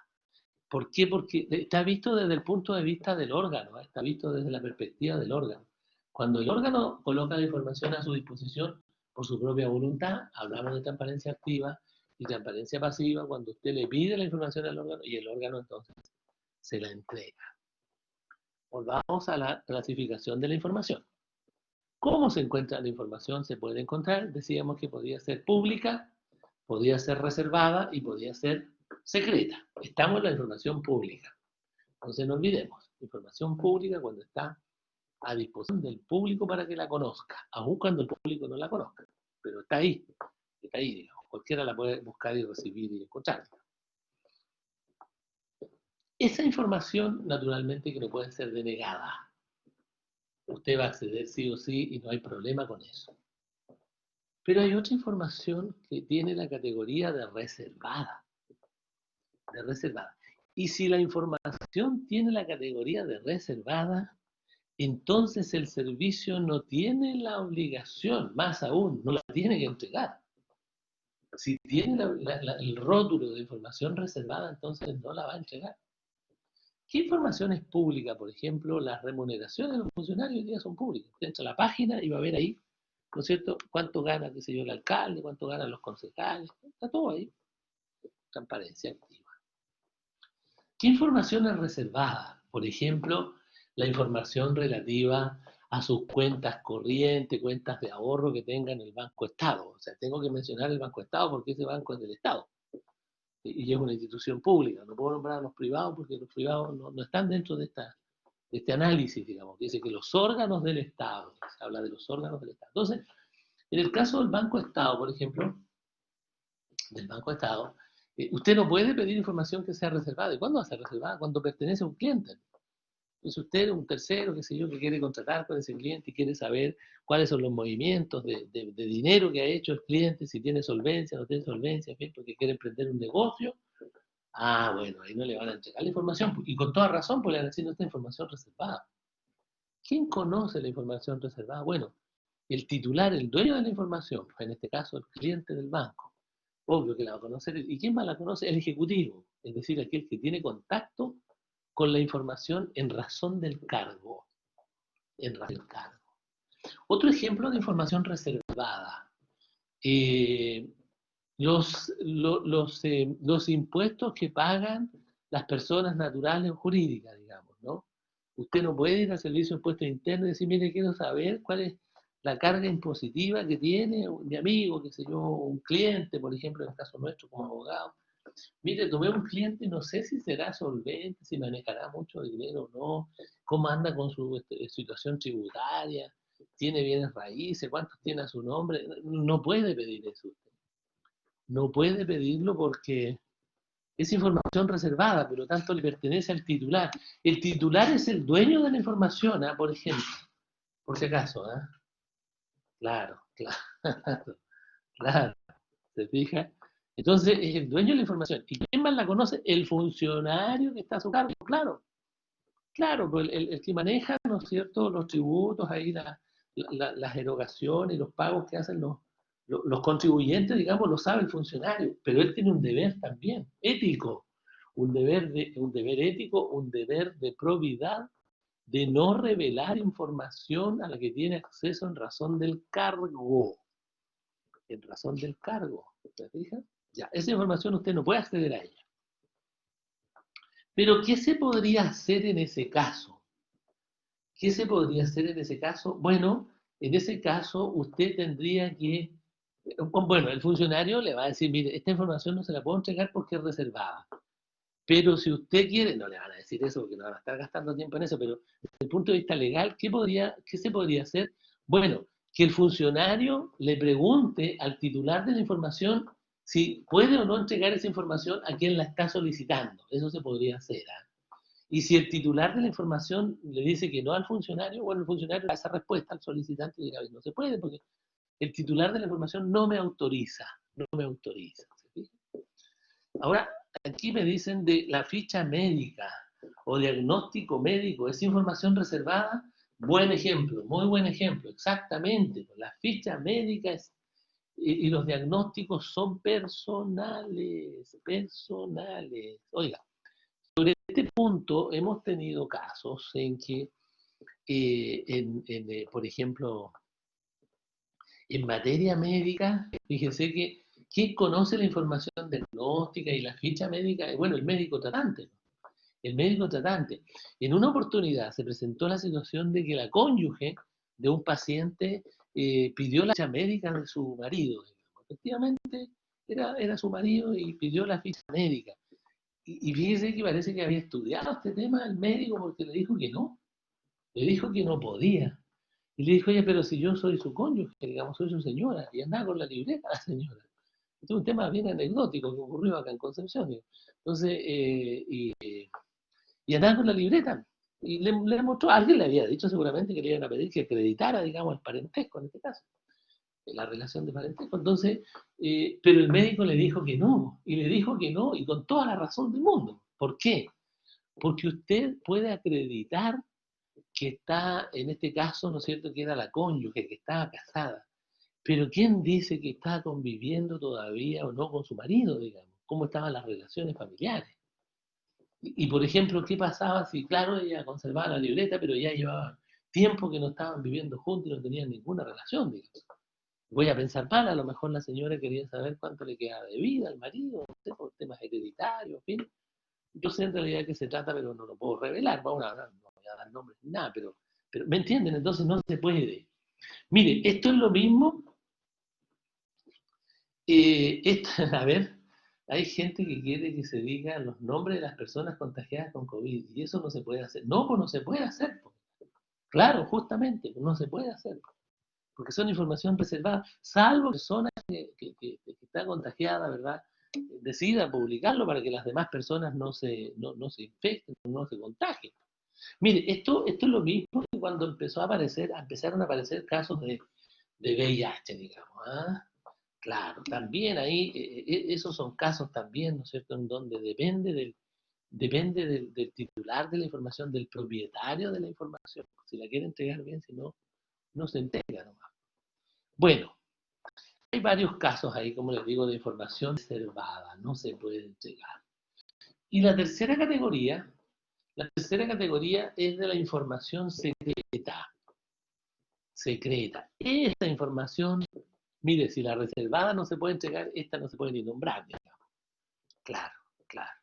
¿Por qué? Porque está visto desde el punto de vista del órgano, ¿eh? Está visto desde la perspectiva del órgano. Cuando el órgano coloca la información a su disposición por su propia voluntad, hablamos de transparencia activa y transparencia pasiva cuando usted le pide la información al órgano y el órgano entonces se la entrega. Volvamos a la clasificación de la información. ¿Cómo se encuentra la información? Se puede encontrar, decíamos que podía ser pública, podía ser reservada y podía ser secreta. Estamos en la información pública. Entonces no olvidemos, información pública cuando está a disposición del público para que la conozca, aun cuando el público no la conozca. Pero está ahí, digamos. Cualquiera la puede buscar y recibir y encontrar. Esa información, naturalmente, que no puede ser denegada. Usted va a acceder sí o sí y no hay problema con eso. Pero hay otra información que tiene la categoría de reservada. Y si la información tiene la categoría de reservada, entonces el servicio no tiene la obligación, más aún, no la tiene que entregar. Si tiene el rótulo de información reservada, entonces no la va a entregar. ¿Qué información es pública? Por ejemplo, las remuneraciones de los funcionarios hoy día son públicas. Usted entra a la página y va a ver ahí, ¿no es cierto?, cuánto gana, qué sé yo, el alcalde, cuánto ganan los concejales, está todo ahí. Transparencia activa. ¿Qué información es reservada? Por ejemplo, la información relativa a sus cuentas corrientes, cuentas de ahorro que tenga en el Banco Estado. O sea, tengo que mencionar el Banco Estado porque ese banco es del Estado y es una institución pública. No puedo nombrar a los privados porque los privados no están dentro de este análisis, digamos, que dice que los órganos del Estado, se habla de los órganos del Estado. Entonces, en el caso del Banco Estado, por ejemplo, del Banco Estado, usted no puede pedir información que sea reservada. ¿Y cuándo va a ser reservada? Cuando pertenece a un cliente. Entonces usted, un tercero, qué sé yo, que quiere contratar con ese cliente y quiere saber cuáles son los movimientos de dinero que ha hecho el cliente, si tiene solvencia, no tiene solvencia, en fin, porque quiere emprender un negocio. Ah, bueno, ahí no le van a entregar la información. Y con toda razón, pues le van a decir, no, esta información reservada. ¿Quién conoce la información reservada? Bueno, el titular, el dueño de la información, en este caso el cliente del banco. Obvio que la va a conocer. ¿Y quién más la conoce? El ejecutivo, es decir, aquel que tiene contacto con la información en razón del cargo. En razón del cargo. Otro ejemplo de información reservada. Eh, los impuestos que pagan las personas naturales o jurídicas, digamos, ¿no? Usted no puede ir al Servicio de Impuestos Internos y decir, mire, quiero saber cuál es la carga impositiva que tiene mi amigo, qué sé yo, un cliente, por ejemplo, en el caso nuestro como abogado. Mire, tomé un cliente y no sé si será solvente, si manejará mucho dinero o no, cómo anda con su situación tributaria, tiene bienes raíces, cuántos tiene a su nombre. No puede pedir eso usted. No puede pedirlo porque es información reservada, pero tanto le pertenece al titular. El titular es el dueño de la información, ¿eh? Por ejemplo, por si acaso. ¿Eh? Claro, claro, claro. ¿Se fija? Entonces es el dueño de la información. ¿Y quién más la conoce? El funcionario que está a su cargo, claro. Claro, pues el que maneja, ¿no es cierto?, los tributos, ahí las erogaciones, los pagos que hacen los contribuyentes, digamos, lo sabe el funcionario, pero él tiene un deber también, ético, un deber ético, un deber de probidad, de no revelar información a la que tiene acceso en razón del cargo, en razón del cargo, ¿te fijas? Ya, esa información usted no puede acceder a ella. Pero, ¿qué se podría hacer en ese caso? ¿Qué se podría hacer en ese caso? Bueno, en ese caso usted tendría que, bueno, el funcionario le va a decir, mire, esta información no se la puedo entregar porque es reservada. Pero si usted quiere, no le van a decir eso porque no van a estar gastando tiempo en eso, pero desde el punto de vista legal, ¿qué se podría hacer? Bueno, que el funcionario le pregunte al titular de la información si puede o no entregar esa información a quien la está solicitando. Eso se podría hacer. ¿Ah? Y si el titular de la información le dice que no al funcionario, bueno, el funcionario le da esa respuesta al solicitante y diga, no se puede porque el titular de la información no me autoriza, no me autoriza. ¿Sí? Ahora, aquí me dicen de la ficha médica o diagnóstico médico, ¿es información reservada? Buen ejemplo, muy buen ejemplo, exactamente. La ficha médica y los diagnósticos son personales, personales. Oiga, sobre este punto hemos tenido casos en que, por ejemplo, en materia médica, fíjese que ¿quién conoce la información diagnóstica y la ficha médica? Bueno, el médico tratante. El médico tratante. En una oportunidad se presentó la situación de que la cónyuge de un paciente pidió la ficha médica de su marido. Digamos. Efectivamente, era su marido y pidió la ficha médica. Y fíjese que parece que había estudiado este tema el médico porque le dijo que no. Le dijo que no podía. Y le dijo, oye, pero si yo soy su cónyuge, digamos, soy su señora, y andaba con la libreta la señora. Este es un tema bien anecdótico que ocurrió acá en Concepción. Digo. Entonces, y andaba con la libreta. Y le mostró, alguien le había dicho seguramente que le iban a pedir que acreditara, digamos, el parentesco en este caso, la relación de parentesco. Entonces, pero el médico le dijo que no, y le dijo que no, y con toda la razón del mundo. ¿Por qué? Porque usted puede acreditar que está, en este caso, ¿no es cierto?, que era la cónyuge, que estaba casada. Pero ¿quién dice que está conviviendo todavía o no con su marido, digamos? ¿Cómo estaban las relaciones familiares? Por ejemplo, ¿qué pasaba si, claro, ella conservaba la libreta, pero ya llevaba tiempo que no estaban viviendo juntos y no tenían ninguna relación, digamos? Voy a pensar mal, a lo mejor la señora quería saber cuánto le quedaba de vida al marido, no sé, por temas hereditarios, en fin. Yo sé en realidad de qué se trata, pero no lo puedo revelar, no voy a dar nombres ni nada, pero ¿me entienden? Entonces no se puede. Mire, esto es lo mismo, a ver, hay gente que quiere que se digan los nombres de las personas contagiadas con COVID, y eso no se puede hacer. No, pues no se puede hacer. Pues. Claro, justamente, pues no se puede hacer. Porque son información reservada, salvo personas que está contagiada, ¿verdad? Decida publicarlo para que las demás personas no se infecten, no se contagien. Mire, esto es lo mismo que cuando empezaron a aparecer casos de VIH, digamos. ¿Ah? Claro, también ahí, esos son casos también, ¿no es cierto?, en donde depende del titular de la información, del propietario de la información. Si la quiere entregar bien, si no, no se entrega nomás. Bueno, hay varios casos ahí, como les digo, de información reservada, no se puede entregar. Y la tercera categoría es de la información secreta. Secreta. Esta información, mire, si la reservada no se puede entregar, esta no se puede ni nombrar, digamos. Claro, claro.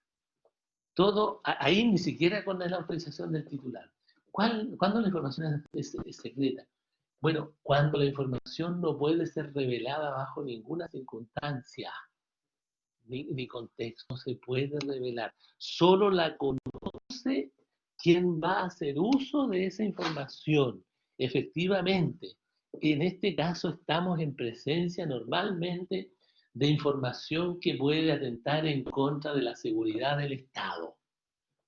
Todo, ahí ni siquiera con la autorización del titular. ¿Cuándo la información es secreta? Bueno, cuando la información no puede ser revelada bajo ninguna circunstancia, ni contexto, no se puede revelar. Solo la conoce quien va a hacer uso de esa información. Efectivamente, en este caso estamos en presencia normalmente de información que puede atentar en contra de la seguridad del Estado.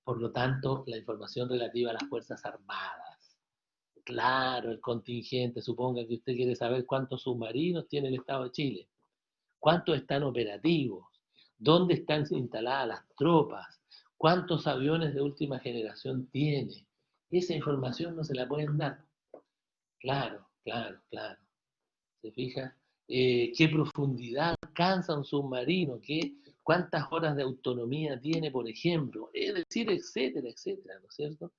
Por lo tanto, la información relativa a las Fuerzas Armadas. Claro, el contingente, suponga que usted quiere saber cuántos submarinos tiene el Estado de Chile, cuántos están operativos, dónde están instaladas las tropas, cuántos aviones de última generación tiene. Esa información no se la pueden dar. Claro, claro, claro. ¿Se fija? ¿Qué profundidad alcanza un submarino? ¿Cuántas horas de autonomía tiene, por ejemplo? Es decir, etcétera, etcétera, ¿no es cierto?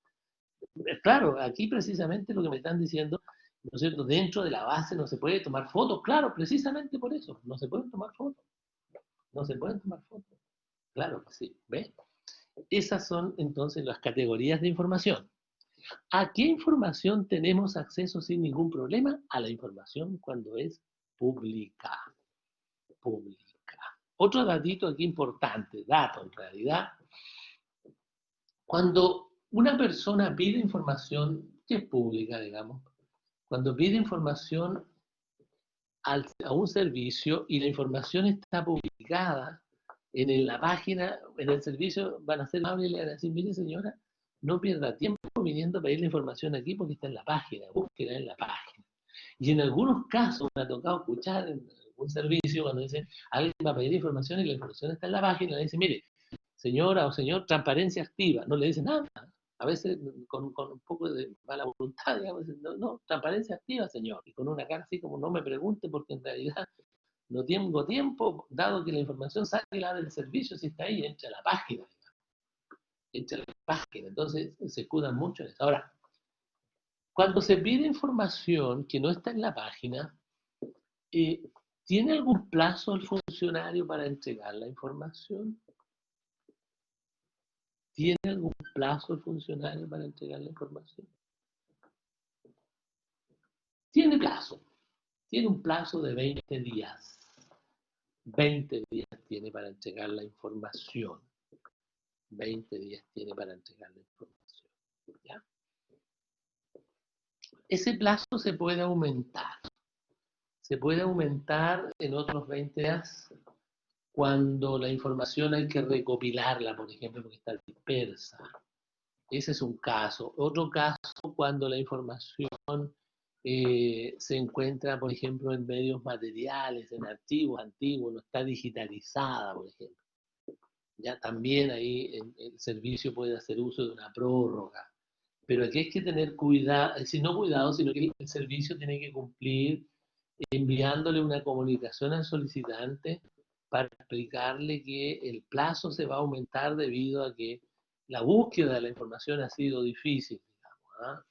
Claro, aquí precisamente lo que me están diciendo, ¿no es cierto? Dentro de la base no se puede tomar fotos, claro, precisamente por eso, no se pueden tomar fotos, no se pueden tomar fotos. Claro que sí, ¿ves? Esas son entonces las categorías de información. ¿A qué información tenemos acceso sin ningún problema? A la información cuando es pública. Pública. Otro datito aquí importante, dato en realidad, cuando una persona pide información que es pública, digamos, cuando pide información a un servicio y la información está publicada en la página, en el servicio, van a ser amables y le van a decir, mire señora, no pierda tiempo viniendo a pedir la información aquí porque está en la página, búsquela en la página. Y en algunos casos me ha tocado escuchar en algún servicio cuando dicen, alguien va a pedir información y la información está en la página, le dice, mire, señora o señor, transparencia activa, no le dice nada. A veces con un poco de mala voluntad, digamos, no, transparencia activa, señor. Y con una cara así como no me pregunte porque en realidad no tengo tiempo, dado que la información sale del servicio, si está ahí, entra a la página. Entra a la página. Entonces se escudan mucho en eso. Ahora, cuando se pide información que no está en la página, eh, ¿tiene algún plazo el funcionario para entregar la información? ¿Tiene algún plazo el funcionario para entregar la información? Tiene plazo. Tiene un plazo de 20 días. 20 días tiene para entregar la información. 20 días tiene para entregar la información. ¿Ya? Ese plazo se puede aumentar. Se puede aumentar en otros 20 días cuando la información hay que recopilarla, por ejemplo, porque está dispersa. Ese es un caso. Otro caso, cuando la información se encuentra, por ejemplo, en medios materiales, en archivos antiguos, no está digitalizada, por ejemplo. Ya también ahí el servicio puede hacer uso de una prórroga. Pero aquí hay que tener cuidado, es decir, no cuidado, sino que el servicio tiene que cumplir enviándole una comunicación al solicitante para explicarle que el plazo se va a aumentar debido a que la búsqueda de la información ha sido difícil, digamos, ¿ah?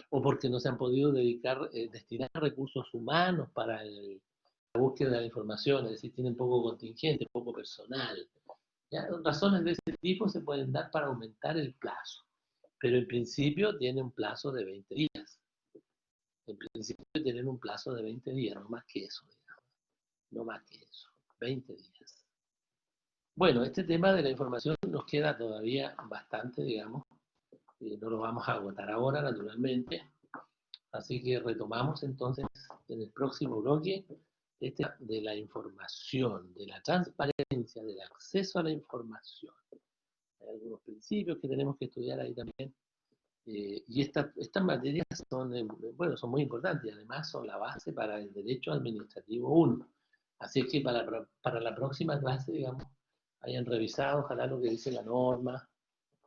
O porque no se han podido destinar recursos humanos para la búsqueda de la información, es decir, tienen poco contingente, poco personal. ¿Ya? Razones de ese tipo se pueden dar para aumentar el plazo, pero en principio tiene un plazo de 20 días. En principio tienen un plazo de 20 días, no más que eso, digamos. No más que eso, 20 días. Bueno, este tema de la información nos queda todavía bastante, digamos, no lo vamos a agotar ahora, naturalmente, así que retomamos entonces en el próximo bloque este de la información, de la transparencia, del acceso a la información. Hay algunos principios que tenemos que estudiar ahí también. Y estas materias son, bueno, son muy importantes y además son la base para el derecho administrativo 1. Así que para la próxima clase, digamos, hayan revisado, ojalá lo que dice la norma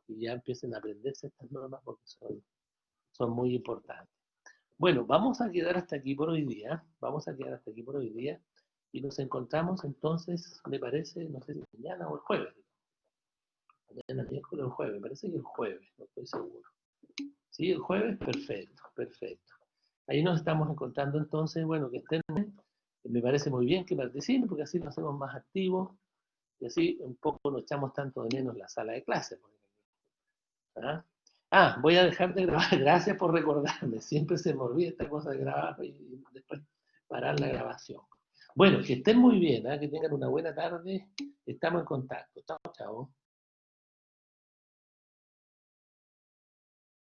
y ya empiecen a aprenderse estas normas porque son muy importantes. Bueno, vamos a quedar hasta aquí por hoy día. Vamos a quedar hasta aquí por hoy día. Y nos encontramos entonces, me parece, no sé si mañana o el jueves. Mañana, miércoles o el jueves. Me parece que el jueves, no estoy seguro. Sí, el jueves, perfecto, perfecto. Ahí nos estamos encontrando entonces, bueno, que estén, me parece muy bien que participen, porque así nos hacemos más activos y así un poco no echamos tanto de menos la sala de clases. ¿Ah? Voy a dejar de grabar, gracias por recordarme, siempre se me olvida esta cosa de grabar y después parar la grabación. Bueno, que estén muy bien, ¿eh? Que tengan una buena tarde, estamos en contacto. Chao, chao.